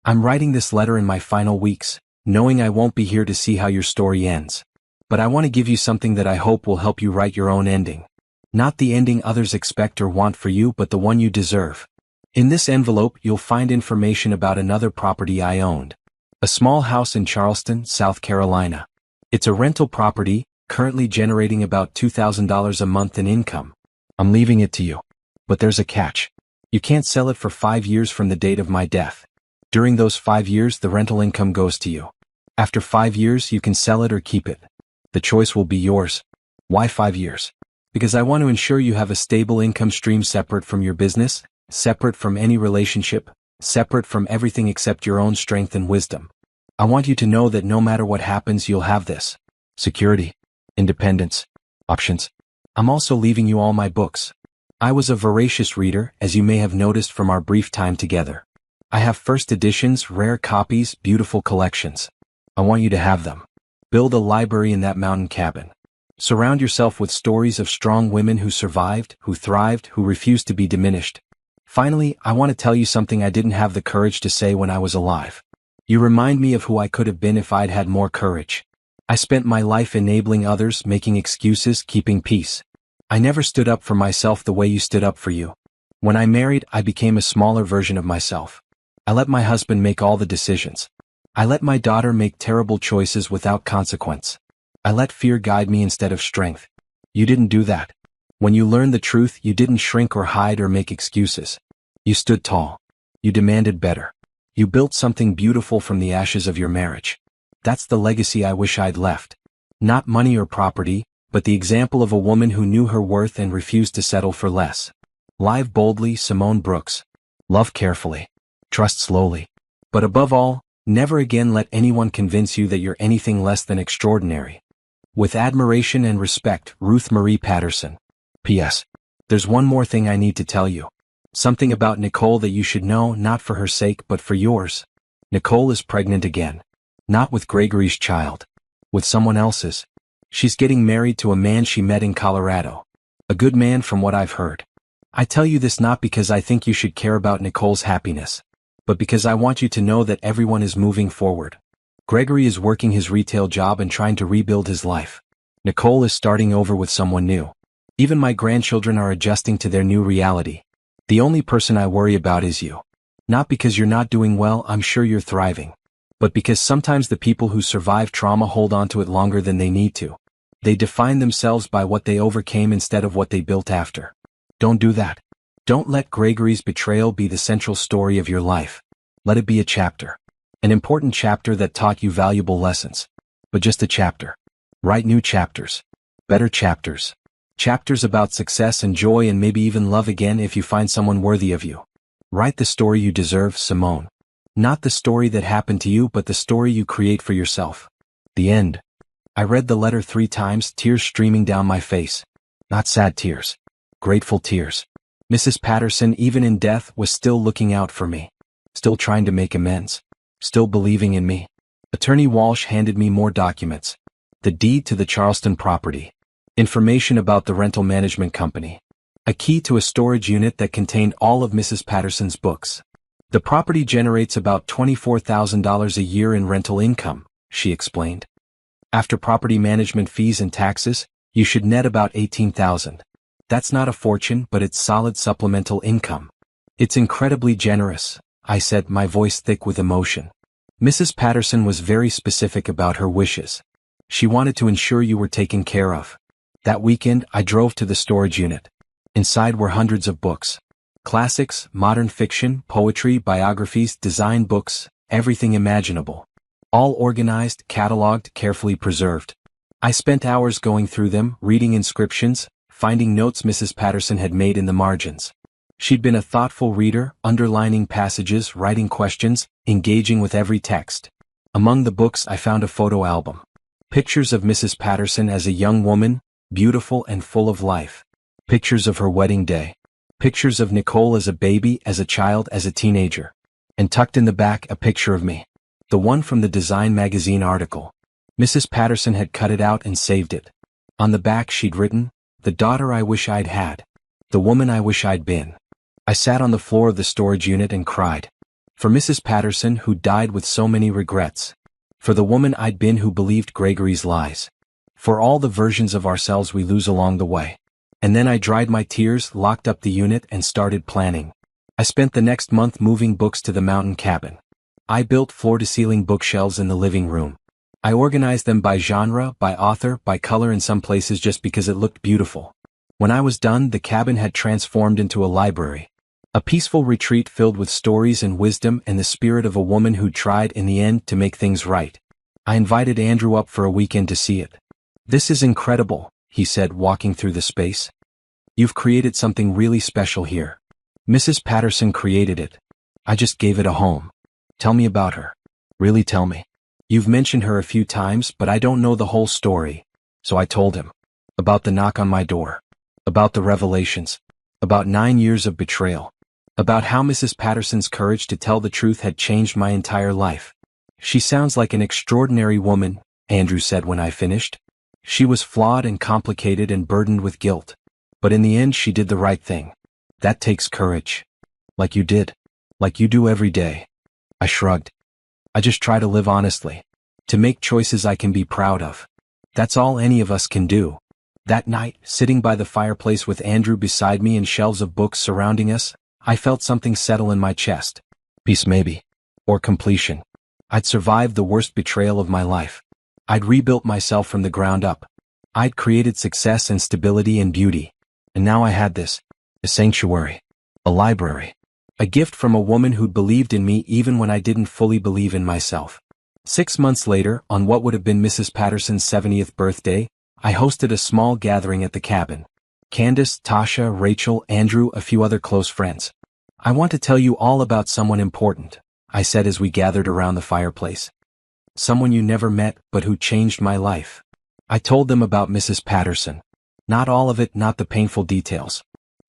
I'm writing this letter in my final weeks, knowing I won't be here to see how your story ends. But I want to give you something that I hope will help you write your own ending. Not the ending others expect or want for you, but the one you deserve. In this envelope, you'll find information about another property I owned. A small house in Charleston, South Carolina. It's a rental property, currently generating about $2,000 a month in income. I'm leaving it to you. But there's a catch. You can't sell it for 5 years from the date of my death. During those 5 years, the rental income goes to you. After 5 years, you can sell it or keep it. The choice will be yours. Why 5 years? Because I want to ensure you have a stable income stream separate from your business, separate from any relationship, separate from everything except your own strength and wisdom. I want you to know that no matter what happens, you'll have this. Security, independence, options. I'm also leaving you all my books. I was a voracious reader, as you may have noticed from our brief time together. I have first editions, rare copies, beautiful collections. I want you to have them. Build a library in that mountain cabin. Surround yourself with stories of strong women who survived, who thrived, who refused to be diminished. Finally, I want to tell you something I didn't have the courage to say when I was alive. You remind me of who I could have been if I'd had more courage. I spent my life enabling others, making excuses, keeping peace. I never stood up for myself the way you stood up for you. When I married, I became a smaller version of myself. I let my husband make all the decisions. I let my daughter make terrible choices without consequence. I let fear guide me instead of strength. You didn't do that. When you learned the truth, you didn't shrink or hide or make excuses. You stood tall. You demanded better. You built something beautiful from the ashes of your marriage. That's the legacy I wish I'd left. Not money or property, but the example of a woman who knew her worth and refused to settle for less. Live boldly, Simone Brooks. Love carefully. Trust slowly. But above all, never again let anyone convince you that you're anything less than extraordinary. With admiration and respect, Ruth Marie Patterson. P.S. There's one more thing I need to tell you. Something about Nicole that you should know, not for her sake but for yours. Nicole is pregnant again. Not with Gregory's child. With someone else's. She's getting married to a man she met in Colorado. A good man from what I've heard. I tell you this not because I think you should care about Nicole's happiness, but because I want you to know that everyone is moving forward. Gregory is working his retail job and trying to rebuild his life. Nicole is starting over with someone new. Even my grandchildren are adjusting to their new reality. The only person I worry about is you. Not because you're not doing well, I'm sure you're thriving. But because sometimes the people who survive trauma hold on to it longer than they need to. They define themselves by what they overcame instead of what they built after. Don't do that. Don't let Gregory's betrayal be the central story of your life. Let it be a chapter. An important chapter that taught you valuable lessons. But just a chapter. Write new chapters. Better chapters. Chapters about success and joy and maybe even love again if you find someone worthy of you. Write the story you deserve, Simone. Not the story that happened to you, but the story you create for yourself. The end. I read the letter 3 times, tears streaming down my face. Not sad tears. Grateful tears. Mrs. Patterson, even in death, was still looking out for me. Still trying to make amends. Still believing in me. Attorney Walsh handed me more documents. The deed to the Charleston property. Information about the rental management company. A key to a storage unit that contained all of Mrs. Patterson's books. The property generates about $24,000 a year in rental income, she explained. After property management fees and taxes, you should net about $18,000. That's not a fortune, but it's solid supplemental income. It's incredibly generous, I said, my voice thick with emotion. Mrs. Patterson was very specific about her wishes. She wanted to ensure you were taken care of. That weekend, I drove to the storage unit. Inside were hundreds of books. Classics, modern fiction, poetry, biographies, design books, everything imaginable. All organized, cataloged, carefully preserved. I spent hours going through them, reading inscriptions, finding notes Mrs. Patterson had made in the margins. She'd been a thoughtful reader, underlining passages, writing questions, engaging with every text. Among the books I found a photo album. Pictures of Mrs. Patterson as a young woman, beautiful and full of life. Pictures of her wedding day. Pictures of Nicole as a baby, as a child, as a teenager. And tucked in the back, a picture of me. The one from the Design magazine article. Mrs. Patterson had cut it out and saved it. On the back she'd written, "The daughter I wish I'd had. The woman I wish I'd been." I sat on the floor of the storage unit and cried. For Mrs. Patterson, who died with so many regrets. For the woman I'd been who believed Gregory's lies. For all the versions of ourselves we lose along the way. And then I dried my tears, locked up the unit, and started planning. I spent the next month moving books to the mountain cabin. I built floor-to-ceiling bookshelves in the living room. I organized them by genre, by author, by color, in some places just because it looked beautiful. When I was done, the cabin had transformed into a library. A peaceful retreat filled with stories and wisdom and the spirit of a woman who tried in the end to make things right. I invited Andrew up for a weekend to see it. "This is incredible," he said, walking through the space. You've created something really special here. Mrs. Patterson created it. I just gave it a home. Tell me about her. Really tell me. You've mentioned her a few times, but I don't know the whole story. So I told him. About the knock on my door. About the revelations. About 9 years of betrayal. About how Mrs. Patterson's courage to tell the truth had changed my entire life. She sounds like an extraordinary woman, Andrew said when I finished. She was flawed and complicated and burdened with guilt. But in the end she did the right thing. That takes courage. Like you did. Like you do every day. I shrugged. I just try to live honestly. To make choices I can be proud of. That's all any of us can do. That night, sitting by the fireplace with Andrew beside me and shelves of books surrounding us, I felt something settle in my chest. Peace maybe. Or completion. I'd survived the worst betrayal of my life. I'd rebuilt myself from the ground up. I'd created success and stability and beauty. And now I had this. A sanctuary. A library. A gift from a woman who'd believed in me even when I didn't fully believe in myself. 6 months later, on what would have been Mrs. Patterson's 70th birthday, I hosted a small gathering at the cabin. Candace, Tasha, Rachel, Andrew, a few other close friends. I want to tell you all about someone important, I said as we gathered around the fireplace. Someone you never met, but who changed my life. I told them about Mrs. Patterson. Not all of it, not the painful details.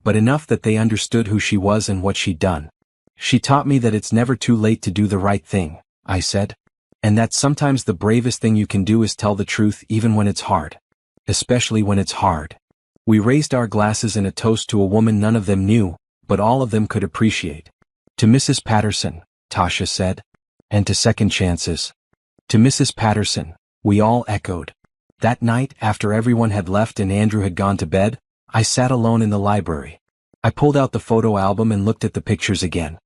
But enough that they understood who she was and what she'd done. She taught me that it's never too late to do the right thing, I said. And that sometimes the bravest thing you can do is tell the truth even when it's hard. Especially when it's hard. We raised our glasses in a toast to a woman none of them knew, but all of them could appreciate. To Mrs. Patterson, Tasha said. And to second chances. To Mrs. Patterson, we all echoed. That night, after everyone had left and Andrew had gone to bed, I sat alone in the library. I pulled out the photo album and looked at the pictures again.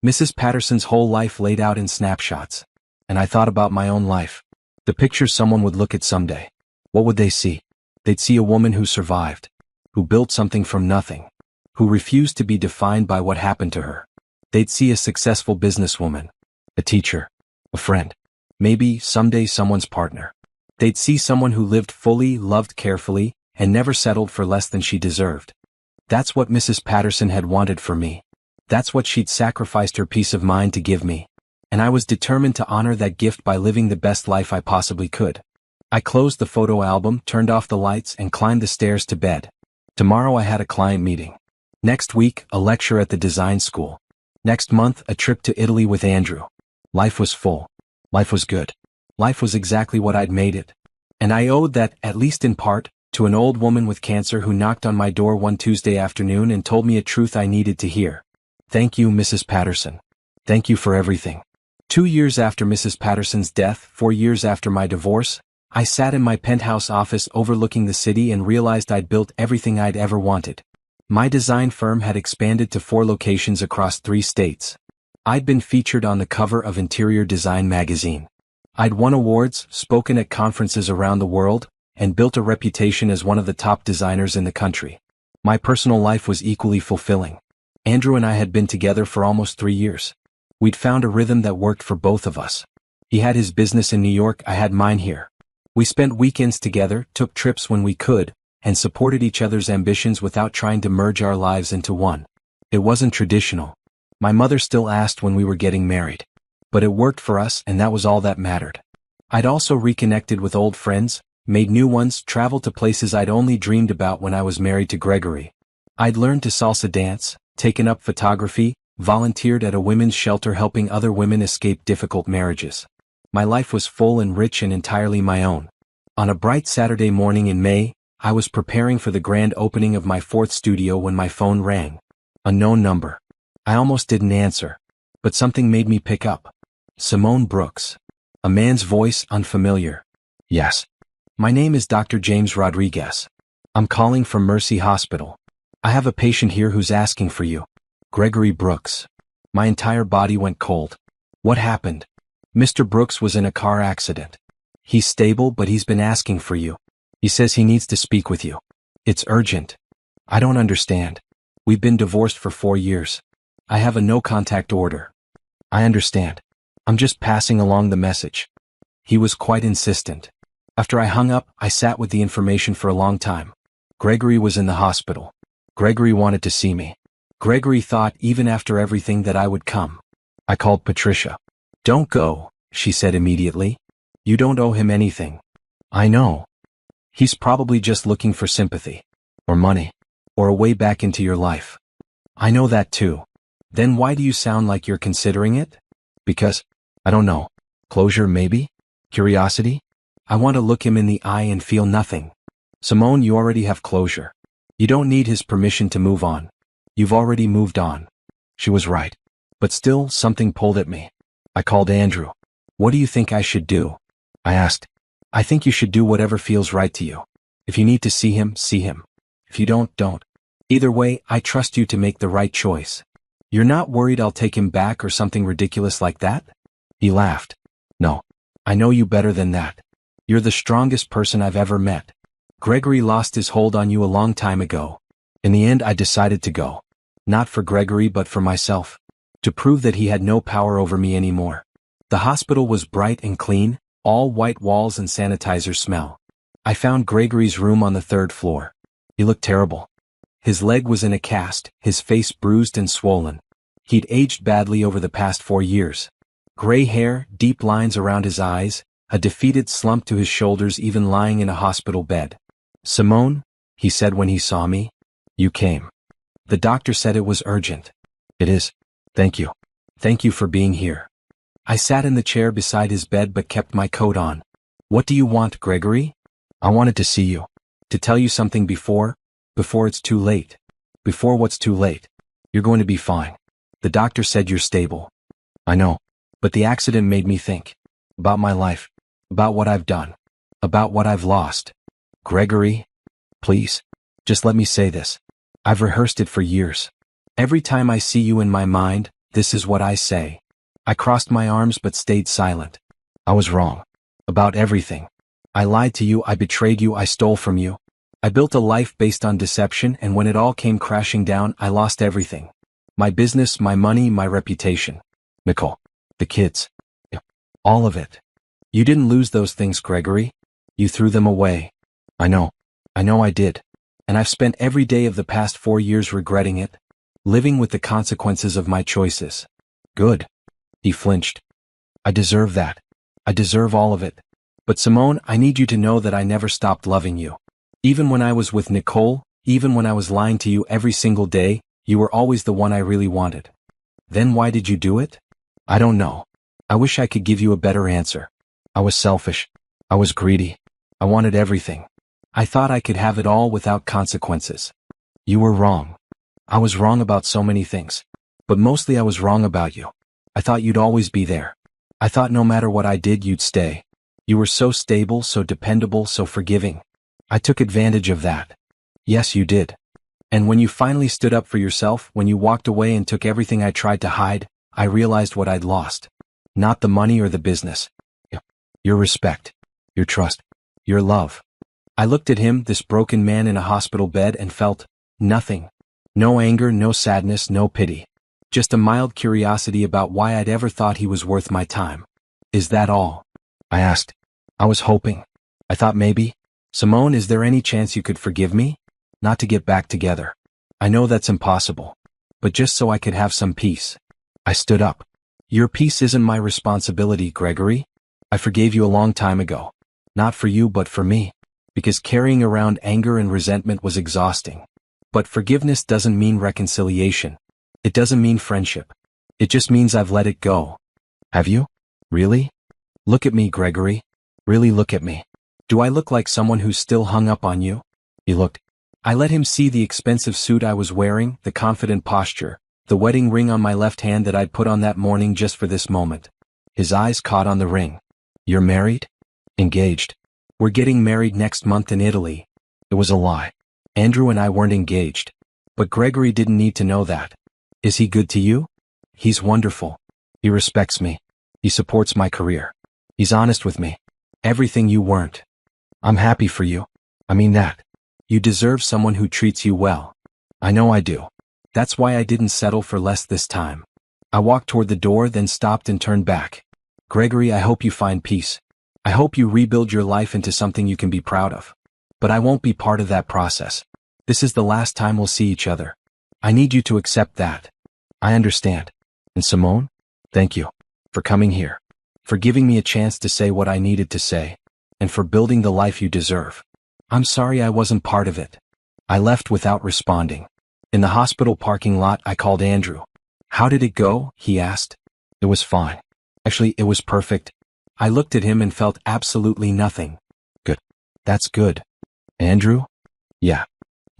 Mrs. Patterson's whole life laid out in snapshots. And I thought about my own life. The pictures someone would look at someday. What would they see? They'd see a woman who survived. Who built something from nothing. Who refused to be defined by what happened to her. They'd see a successful businesswoman. A teacher. A friend. Maybe, someday, someone's partner. They'd see someone who lived fully, loved carefully, and never settled for less than she deserved. That's what Mrs. Patterson had wanted for me. That's what she'd sacrificed her peace of mind to give me. And I was determined to honor that gift by living the best life I possibly could. I closed the photo album, turned off the lights, and climbed the stairs to bed. Tomorrow I had a client meeting. Next week, a lecture at the design school. Next month, a trip to Italy with Andrew. Life was full. Life was good. Life was exactly what I'd made it. And I owed that, at least in part, to an old woman with cancer who knocked on my door one Tuesday afternoon and told me a truth I needed to hear. Thank you, Mrs. Patterson. Thank you for everything. 2 years after Mrs. Patterson's death, 4 years after my divorce, I sat in my penthouse office overlooking the city and realized I'd built everything I'd ever wanted. My design firm had expanded to 4 locations across 3 states. I'd been featured on the cover of Interior Design magazine. I'd won awards, spoken at conferences around the world, and built a reputation as one of the top designers in the country. My personal life was equally fulfilling. Andrew and I had been together for almost 3 years. We'd found a rhythm that worked for both of us. He had his business in New York, I had mine here. We spent weekends together, took trips when we could, and supported each other's ambitions without trying to merge our lives into one. It wasn't traditional. My mother still asked when we were getting married. But it worked for us, and that was all that mattered. I'd also reconnected with old friends, made new ones, traveled to places I'd only dreamed about when I was married to Gregory. I'd learned to salsa dance, taken up photography, volunteered at a women's shelter helping other women escape difficult marriages. My life was full and rich and entirely my own. On a bright Saturday morning in May, I was preparing for the grand opening of my 4th studio when my phone rang. Unknown number. I almost didn't answer. But something made me pick up. Simone Brooks. A man's voice, unfamiliar. Yes. My name is Dr. James Rodriguez. I'm calling from Mercy Hospital. I have a patient here who's asking for you. Gregory Brooks. My entire body went cold. What happened? Mr. Brooks was in a car accident. He's stable, but he's been asking for you. He says he needs to speak with you. It's urgent. I don't understand. We've been divorced for 4 years. I have a no-contact order. I understand. I'm just passing along the message. He was quite insistent. After I hung up, I sat with the information for a long time. Gregory was in the hospital. Gregory wanted to see me. Gregory thought even after everything that I would come. I called Patricia. "Don't go," she said immediately. "You don't owe him anything." "I know. He's probably just looking for sympathy. Or money. Or a way back into your life." "I know that too." "Then why do you sound like you're considering it?" "Because, I don't know. Closure maybe? Curiosity? I want to look him in the eye and feel nothing." "Simone, you already have closure. You don't need his permission to move on. You've already moved on." She was right. But still, something pulled at me. I called Andrew. "What do you think I should do?" I asked. "I think you should do whatever feels right to you. If you need to see him, see him. If you don't, don't. Either way, I trust you to make the right choice. You're not worried I'll take him back or something ridiculous like that?" He laughed. "No. I know you better than that. You're the strongest person I've ever met. Gregory lost his hold on you a long time ago. In the end, I decided to go. Not for Gregory but for myself. To prove that he had no power over me anymore." The hospital was bright and clean, all white walls and sanitizer smell. I found Gregory's room on the 3rd floor. He looked terrible. His leg was in a cast, his face bruised and swollen. He'd aged badly over the past 4 years. Gray hair, deep lines around his eyes, a defeated slump to his shoulders even lying in a hospital bed. "Simone," he said when he saw me, "you came. The doctor said it was urgent." "It is. Thank you. Thank you for being here." I sat in the chair beside his bed but kept my coat on. "What do you want, Gregory?" "I wanted to see you. To tell you something before it's too late." "Before what's too late?" "You're going to be fine. The doctor said you're stable." "I know. But the accident made me think. About my life. About what I've done. About what I've lost. Gregory, please, just let me say this. I've rehearsed it for years. Every time I see you in my mind, this is what I say." I crossed my arms but stayed silent. "I was wrong. About everything. I lied to you, I betrayed you, I stole from you. I built a life based on deception, and when it all came crashing down, I lost everything. My business, my money, my reputation. Nicole. The kids. All of it. You didn't lose those things, Gregory. You threw them away." I know I did. And I've spent every day of the past 4 years regretting it. Living with the consequences of my choices." "Good." He flinched. "I deserve that. I deserve all of it. But Simone, I need you to know that I never stopped loving you. Even when I was with Nicole, even when I was lying to you every single day, you were always the one I really wanted." "Then why did you do it?" "I don't know. I wish I could give you a better answer. I was selfish. I was greedy. I wanted everything. I thought I could have it all without consequences." "You were wrong. I was wrong about so many things. But mostly I was wrong about you. I thought you'd always be there. I thought no matter what I did, you'd stay. You were so stable, so dependable, so forgiving. I took advantage of that." "Yes, you did. And when you finally stood up for yourself, when you walked away and took everything I tried to hide, I realized what I'd lost. Not the money or the business. Your respect. Your trust. Your love." I looked at him, this broken man in a hospital bed, and felt nothing. No anger, no sadness, no pity. Just a mild curiosity about why I'd ever thought he was worth my time. "Is that all?" I asked. "I was hoping. I thought maybe. Simone, is there any chance you could forgive me? Not to get back together. I know that's impossible. But just so I could have some peace." I stood up. "Your peace isn't my responsibility, Gregory. I forgave you a long time ago. Not for you but for me. Because carrying around anger and resentment was exhausting. But forgiveness doesn't mean reconciliation. It doesn't mean friendship. It just means I've let it go." "Have you? Really? Look at me, Gregory. Really look at me. Do I look like someone who's still hung up on you?" He looked. I let him see the expensive suit I was wearing, the confident posture, the wedding ring on my left hand that I'd put on that morning just for this moment. His eyes caught on the ring. "You're married?" "Engaged. We're getting married next month in Italy." It was a lie. Andrew and I weren't engaged. But Gregory didn't need to know that. "Is he good to you?" "He's wonderful. He respects me. He supports my career. He's honest with me. Everything you weren't. I'm happy for you. I mean that. You deserve someone who treats you well." "I know I do. That's why I didn't settle for less this time." I walked toward the door, then stopped and turned back. "Gregory, I hope you find peace. I hope you rebuild your life into something you can be proud of. But I won't be part of that process. This is the last time we'll see each other. I need you to accept that. I understand. And Simone, thank you for coming here, for giving me a chance to say what I needed to say, and for building the life you deserve. I'm sorry I wasn't part of it. I left without responding. In the hospital parking lot, I called Andrew. How did it go? He asked. It was fine. Actually, it was perfect. I looked at him and felt absolutely nothing. Good. That's good. Andrew? Yeah.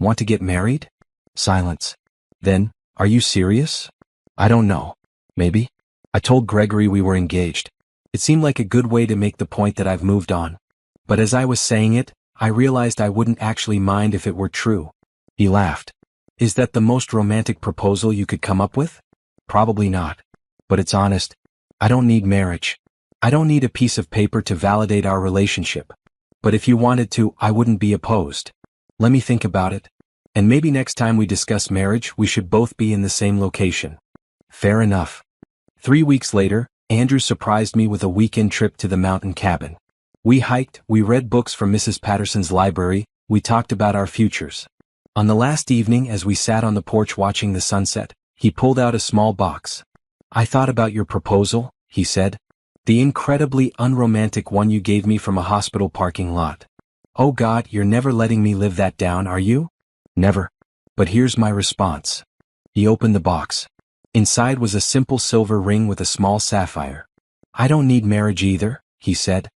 Want to get married? Silence. Then, are you serious? I don't know. Maybe. I told Gregory we were engaged. It seemed like a good way to make the point that I've moved on. But as I was saying it, I realized I wouldn't actually mind if it were true. He laughed. Is that the most romantic proposal you could come up with? Probably not. But it's honest. I don't need marriage. I don't need a piece of paper to validate our relationship. But if you wanted to, I wouldn't be opposed. Let me think about it. And maybe next time we discuss marriage, we should both be in the same location. Fair enough. 3 weeks later, Andrew surprised me with a weekend trip to the mountain cabin. We hiked, we read books from Mrs. Patterson's library, we talked about our futures. On the last evening, as we sat on the porch watching the sunset, he pulled out a small box. I thought about your proposal, he said. The incredibly unromantic one you gave me from a hospital parking lot. Oh God, you're never letting me live that down, are you? Never. But here's my response. He opened the box. Inside was a simple silver ring with a small sapphire. I don't need marriage either, he said.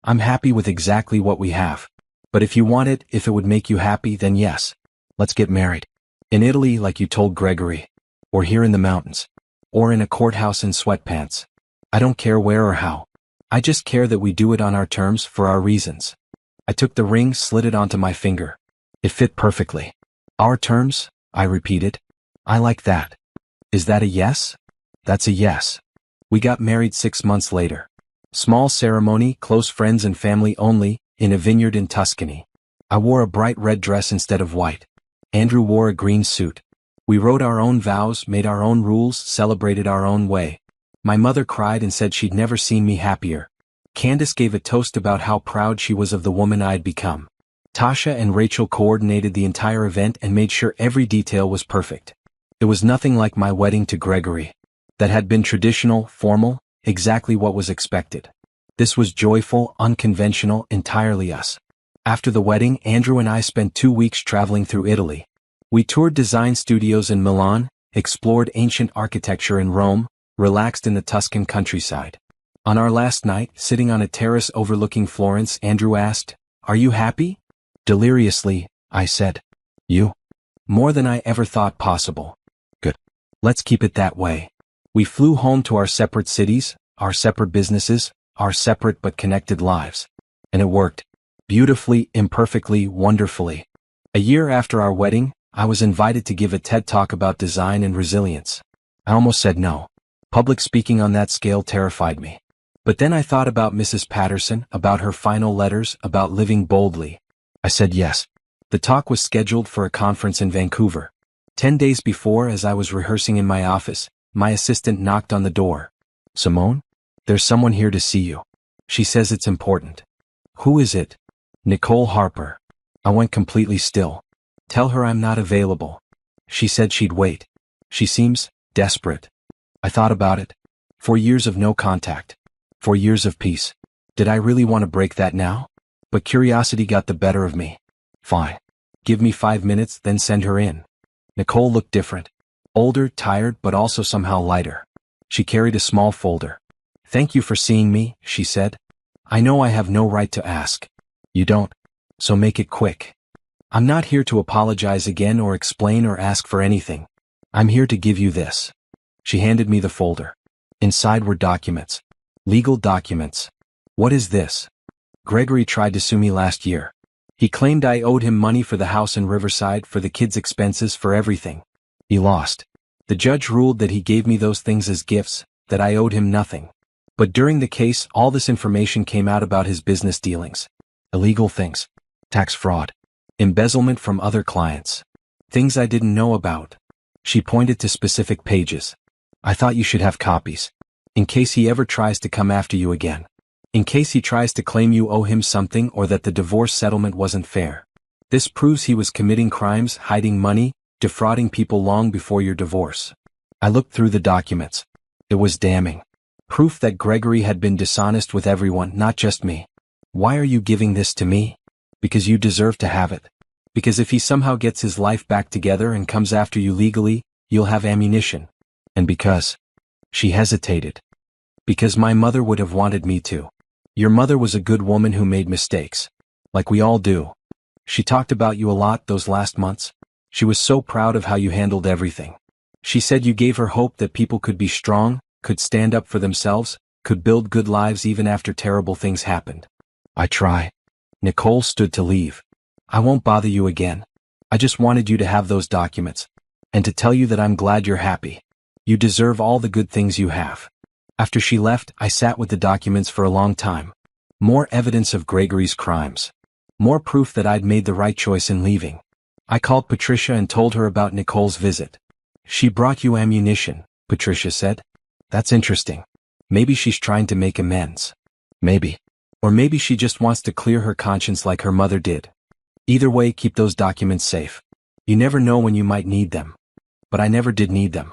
I'm happy with exactly what we have. But if you want it, if it would make you happy, then yes. Let's get married. In Italy, like you told Gregory. Or here in the mountains. Or in a courthouse in sweatpants. I don't care where or how. I just care that we do it on our terms for our reasons. I took the ring, slid it onto my finger. It fit perfectly. Our terms? I repeated. I like that. Is that a yes? That's a yes. We got married 6 months later. Small ceremony, close friends and family only, in a vineyard in Tuscany. I wore a bright red dress instead of white. Andrew wore a green suit. We wrote our own vows, made our own rules, celebrated our own way. My mother cried and said she'd never seen me happier. Candace gave a toast about how proud she was of the woman I'd become. Tasha and Rachel coordinated the entire event and made sure every detail was perfect. It was nothing like my wedding to Gregory. That had been traditional, formal, exactly what was expected. This was joyful, unconventional, entirely us. After the wedding, Andrew and I spent 2 weeks traveling through Italy. We toured design studios in Milan, explored ancient architecture in Rome, relaxed in the Tuscan countryside. On our last night, sitting on a terrace overlooking Florence, Andrew asked, "Are you happy?" Deliriously, I said. You? More than I ever thought possible. Good. Let's keep it that way. We flew home to our separate cities, our separate businesses, our separate but connected lives. And it worked. Beautifully, imperfectly, wonderfully. A year after our wedding, I was invited to give a TED Talk about design and resilience. I almost said no. Public speaking on that scale terrified me. But then I thought about Mrs. Patterson, about her final letters, about living boldly. I said yes. The talk was scheduled for a conference in Vancouver. 10 days before, as I was rehearsing in my office, my assistant knocked on the door. Simone? There's someone here to see you. She says it's important. Who is it? Nicole Harper. I went completely still. Tell her I'm not available. She said she'd wait. She seems desperate. I thought about it. 4 years of no contact. 4 years of peace. Did I really want to break that now? But curiosity got the better of me. Fine. Give me 5 minutes, then send her in. Nicole looked different. Older, tired, but also somehow lighter. She carried a small folder. Thank you for seeing me, she said. I know I have no right to ask. You don't. So make it quick. I'm not here to apologize again or explain or ask for anything. I'm here to give you this. She handed me the folder. Inside were documents. Legal documents. What is this? Gregory tried to sue me last year. He claimed I owed him money for the house in Riverside, for the kids' expenses, for everything. He lost. The judge ruled that he gave me those things as gifts, that I owed him nothing. But during the case, all this information came out about his business dealings. Illegal things. Tax fraud. Embezzlement from other clients. Things I didn't know about. She pointed to specific pages. I thought you should have copies. In case he ever tries to come after you again. in case he tries to claim you owe him something or that the divorce settlement wasn't fair. This proves he was committing crimes, hiding money, defrauding people long before your divorce. I looked through the documents. It was damning. Proof that Gregory had been dishonest with everyone, not just me. Why are you giving this to me? Because you deserve to have it. Because if he somehow gets his life back together and comes after you legally, you'll have ammunition. And because. She hesitated. Because my mother would have wanted me to. Your mother was a good woman who made mistakes. Like we all do. She talked about you a lot those last months. She was so proud of how you handled everything. She said you gave her hope that people could be strong, could stand up for themselves, could build good lives even after terrible things happened. I try. Nicole stood to leave. I won't bother you again. I just wanted you to have those documents. And to tell you that I'm glad you're happy. You deserve all the good things you have. After she left, I sat with the documents for a long time. More evidence of Gregory's crimes. More proof that I'd made the right choice in leaving. I called Patricia and told her about Nicole's visit. She brought you ammunition, Patricia said. That's interesting. Maybe she's trying to make amends. Maybe. Or maybe she just wants to clear her conscience like her mother did. Either way, keep those documents safe. You never know when you might need them. But I never did need them.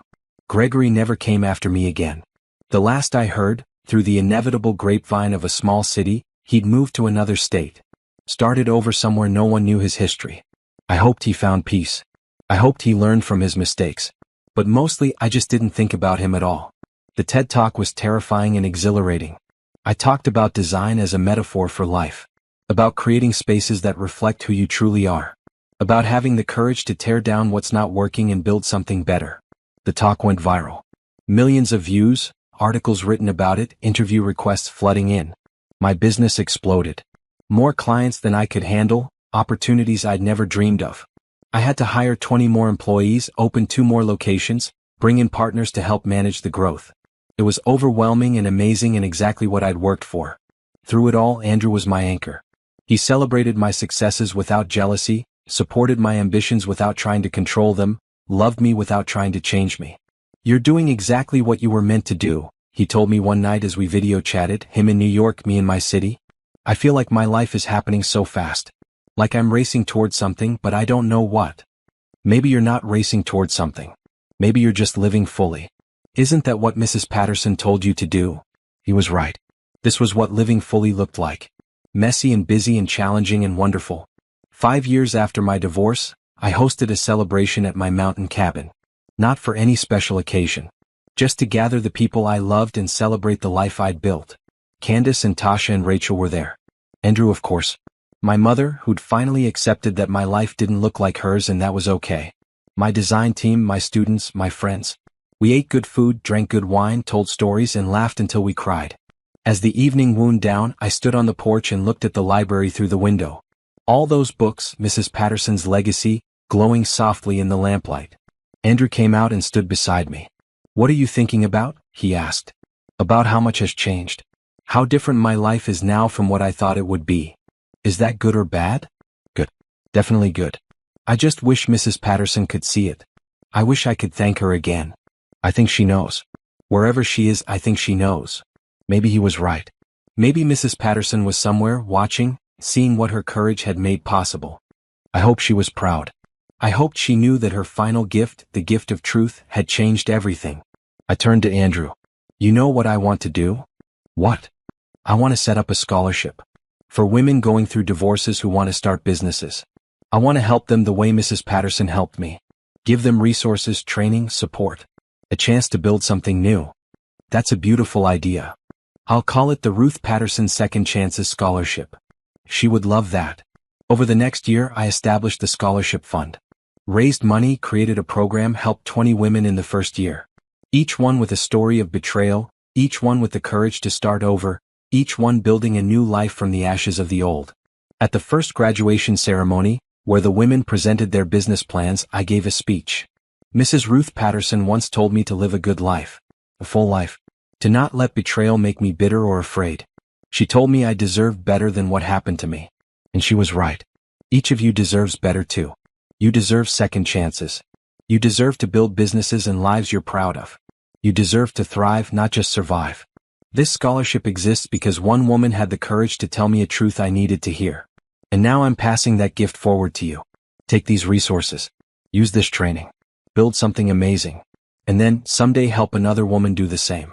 Gregory never came after me again. The last I heard, through the inevitable grapevine of a small city, he'd moved to another state. Started over somewhere no one knew his history. I hoped he found peace. I hoped he learned from his mistakes. But mostly I just didn't think about him at all. The TED Talk was terrifying and exhilarating. I talked about design as a metaphor for life. About creating spaces that reflect who you truly are. About having the courage to tear down what's not working and build something better. The talk went viral. Millions of views, articles written about it, interview requests flooding in. My business exploded. More clients than I could handle, opportunities I'd never dreamed of. I had to hire 20 more employees, open 2 more locations, bring in partners to help manage the growth. It was overwhelming and amazing and exactly what I'd worked for. Through it all, Andrew was my anchor. He celebrated my successes without jealousy, supported my ambitions without trying to control them, loved me without trying to change me. You're doing exactly what you were meant to do, he told me one night as we video chatted, him in New York, me in my city. I feel like my life is happening so fast. Like I'm racing towards something, but I don't know what. Maybe you're not racing towards something. Maybe you're just living fully. Isn't that what Mrs. Patterson told you to do? He was right. This was what living fully looked like. Messy and busy and challenging and wonderful. 5 years after my divorce, I hosted a celebration at my mountain cabin. Not for any special occasion. Just to gather the people I loved and celebrate the life I'd built. Candace and Tasha and Rachel were there. Andrew, of course. My mother, who'd finally accepted that my life didn't look like hers and that was okay. My design team, my students, my friends. We ate good food, drank good wine, told stories, and laughed until we cried. As the evening wound down, I stood on the porch and looked at the library through the window. All those books, Mrs. Patterson's legacy, glowing softly in the lamplight. Andrew came out and stood beside me. What are you thinking about? He asked. About how much has changed. How different my life is now from what I thought it would be. Is that good or bad? Good. Definitely good. I just wish Mrs. Patterson could see it. I wish I could thank her again. I think she knows. Wherever she is, I think she knows. Maybe he was right. Maybe Mrs. Patterson was somewhere, watching, seeing what her courage had made possible. I hope she was proud. I hoped she knew that her final gift, the gift of truth, had changed everything. I turned to Andrew. You know what I want to do? What? I want to set up a scholarship. For women going through divorces who want to start businesses. I want to help them the way Mrs. Patterson helped me. Give them resources, training, support. A chance to build something new. That's a beautiful idea. I'll call it the Ruth Patterson Second Chances Scholarship. She would love that. Over the next year, I established the scholarship fund. Raised money, created a program, helped 20 women in the first year. Each one with a story of betrayal, each one with the courage to start over, each one building a new life from the ashes of the old. At the first graduation ceremony, where the women presented their business plans, I gave a speech. Mrs. Ruth Patterson once told me to live a good life. A full life. To not let betrayal make me bitter or afraid. She told me I deserved better than what happened to me. And she was right. Each of you deserves better too. You deserve second chances. You deserve to build businesses and lives you're proud of. You deserve to thrive, not just survive. This scholarship exists because one woman had the courage to tell me a truth I needed to hear. And now I'm passing that gift forward to you. Take these resources. Use this training. Build something amazing. And then, someday help another woman do the same.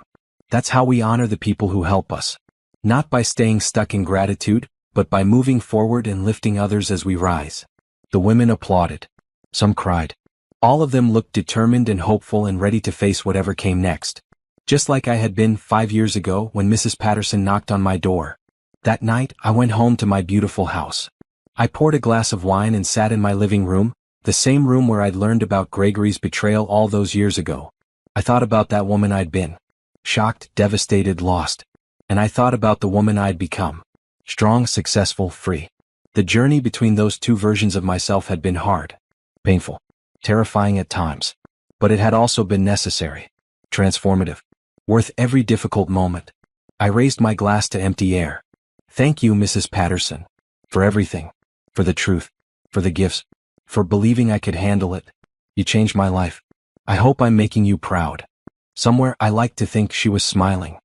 That's how we honor the people who help us. Not by staying stuck in gratitude, but by moving forward and lifting others as we rise. The women applauded. Some cried. All of them looked determined and hopeful and ready to face whatever came next. Just like I had been 5 years ago when Mrs. Patterson knocked on my door. That night, I went home to my beautiful house. I poured a glass of wine and sat in my living room, the same room where I'd learned about Gregory's betrayal all those years ago. I thought about that woman I'd been. Shocked, devastated, lost. And I thought about the woman I'd become. Strong, successful, free. The journey between those two versions of myself had been hard. Painful. Terrifying at times. But it had also been necessary. Transformative. Worth every difficult moment. I raised my glass to empty air. Thank you, Mrs. Patterson. For everything. For the truth. For the gifts. For believing I could handle it. You changed my life. I hope I'm making you proud. Somewhere I like to think she was smiling.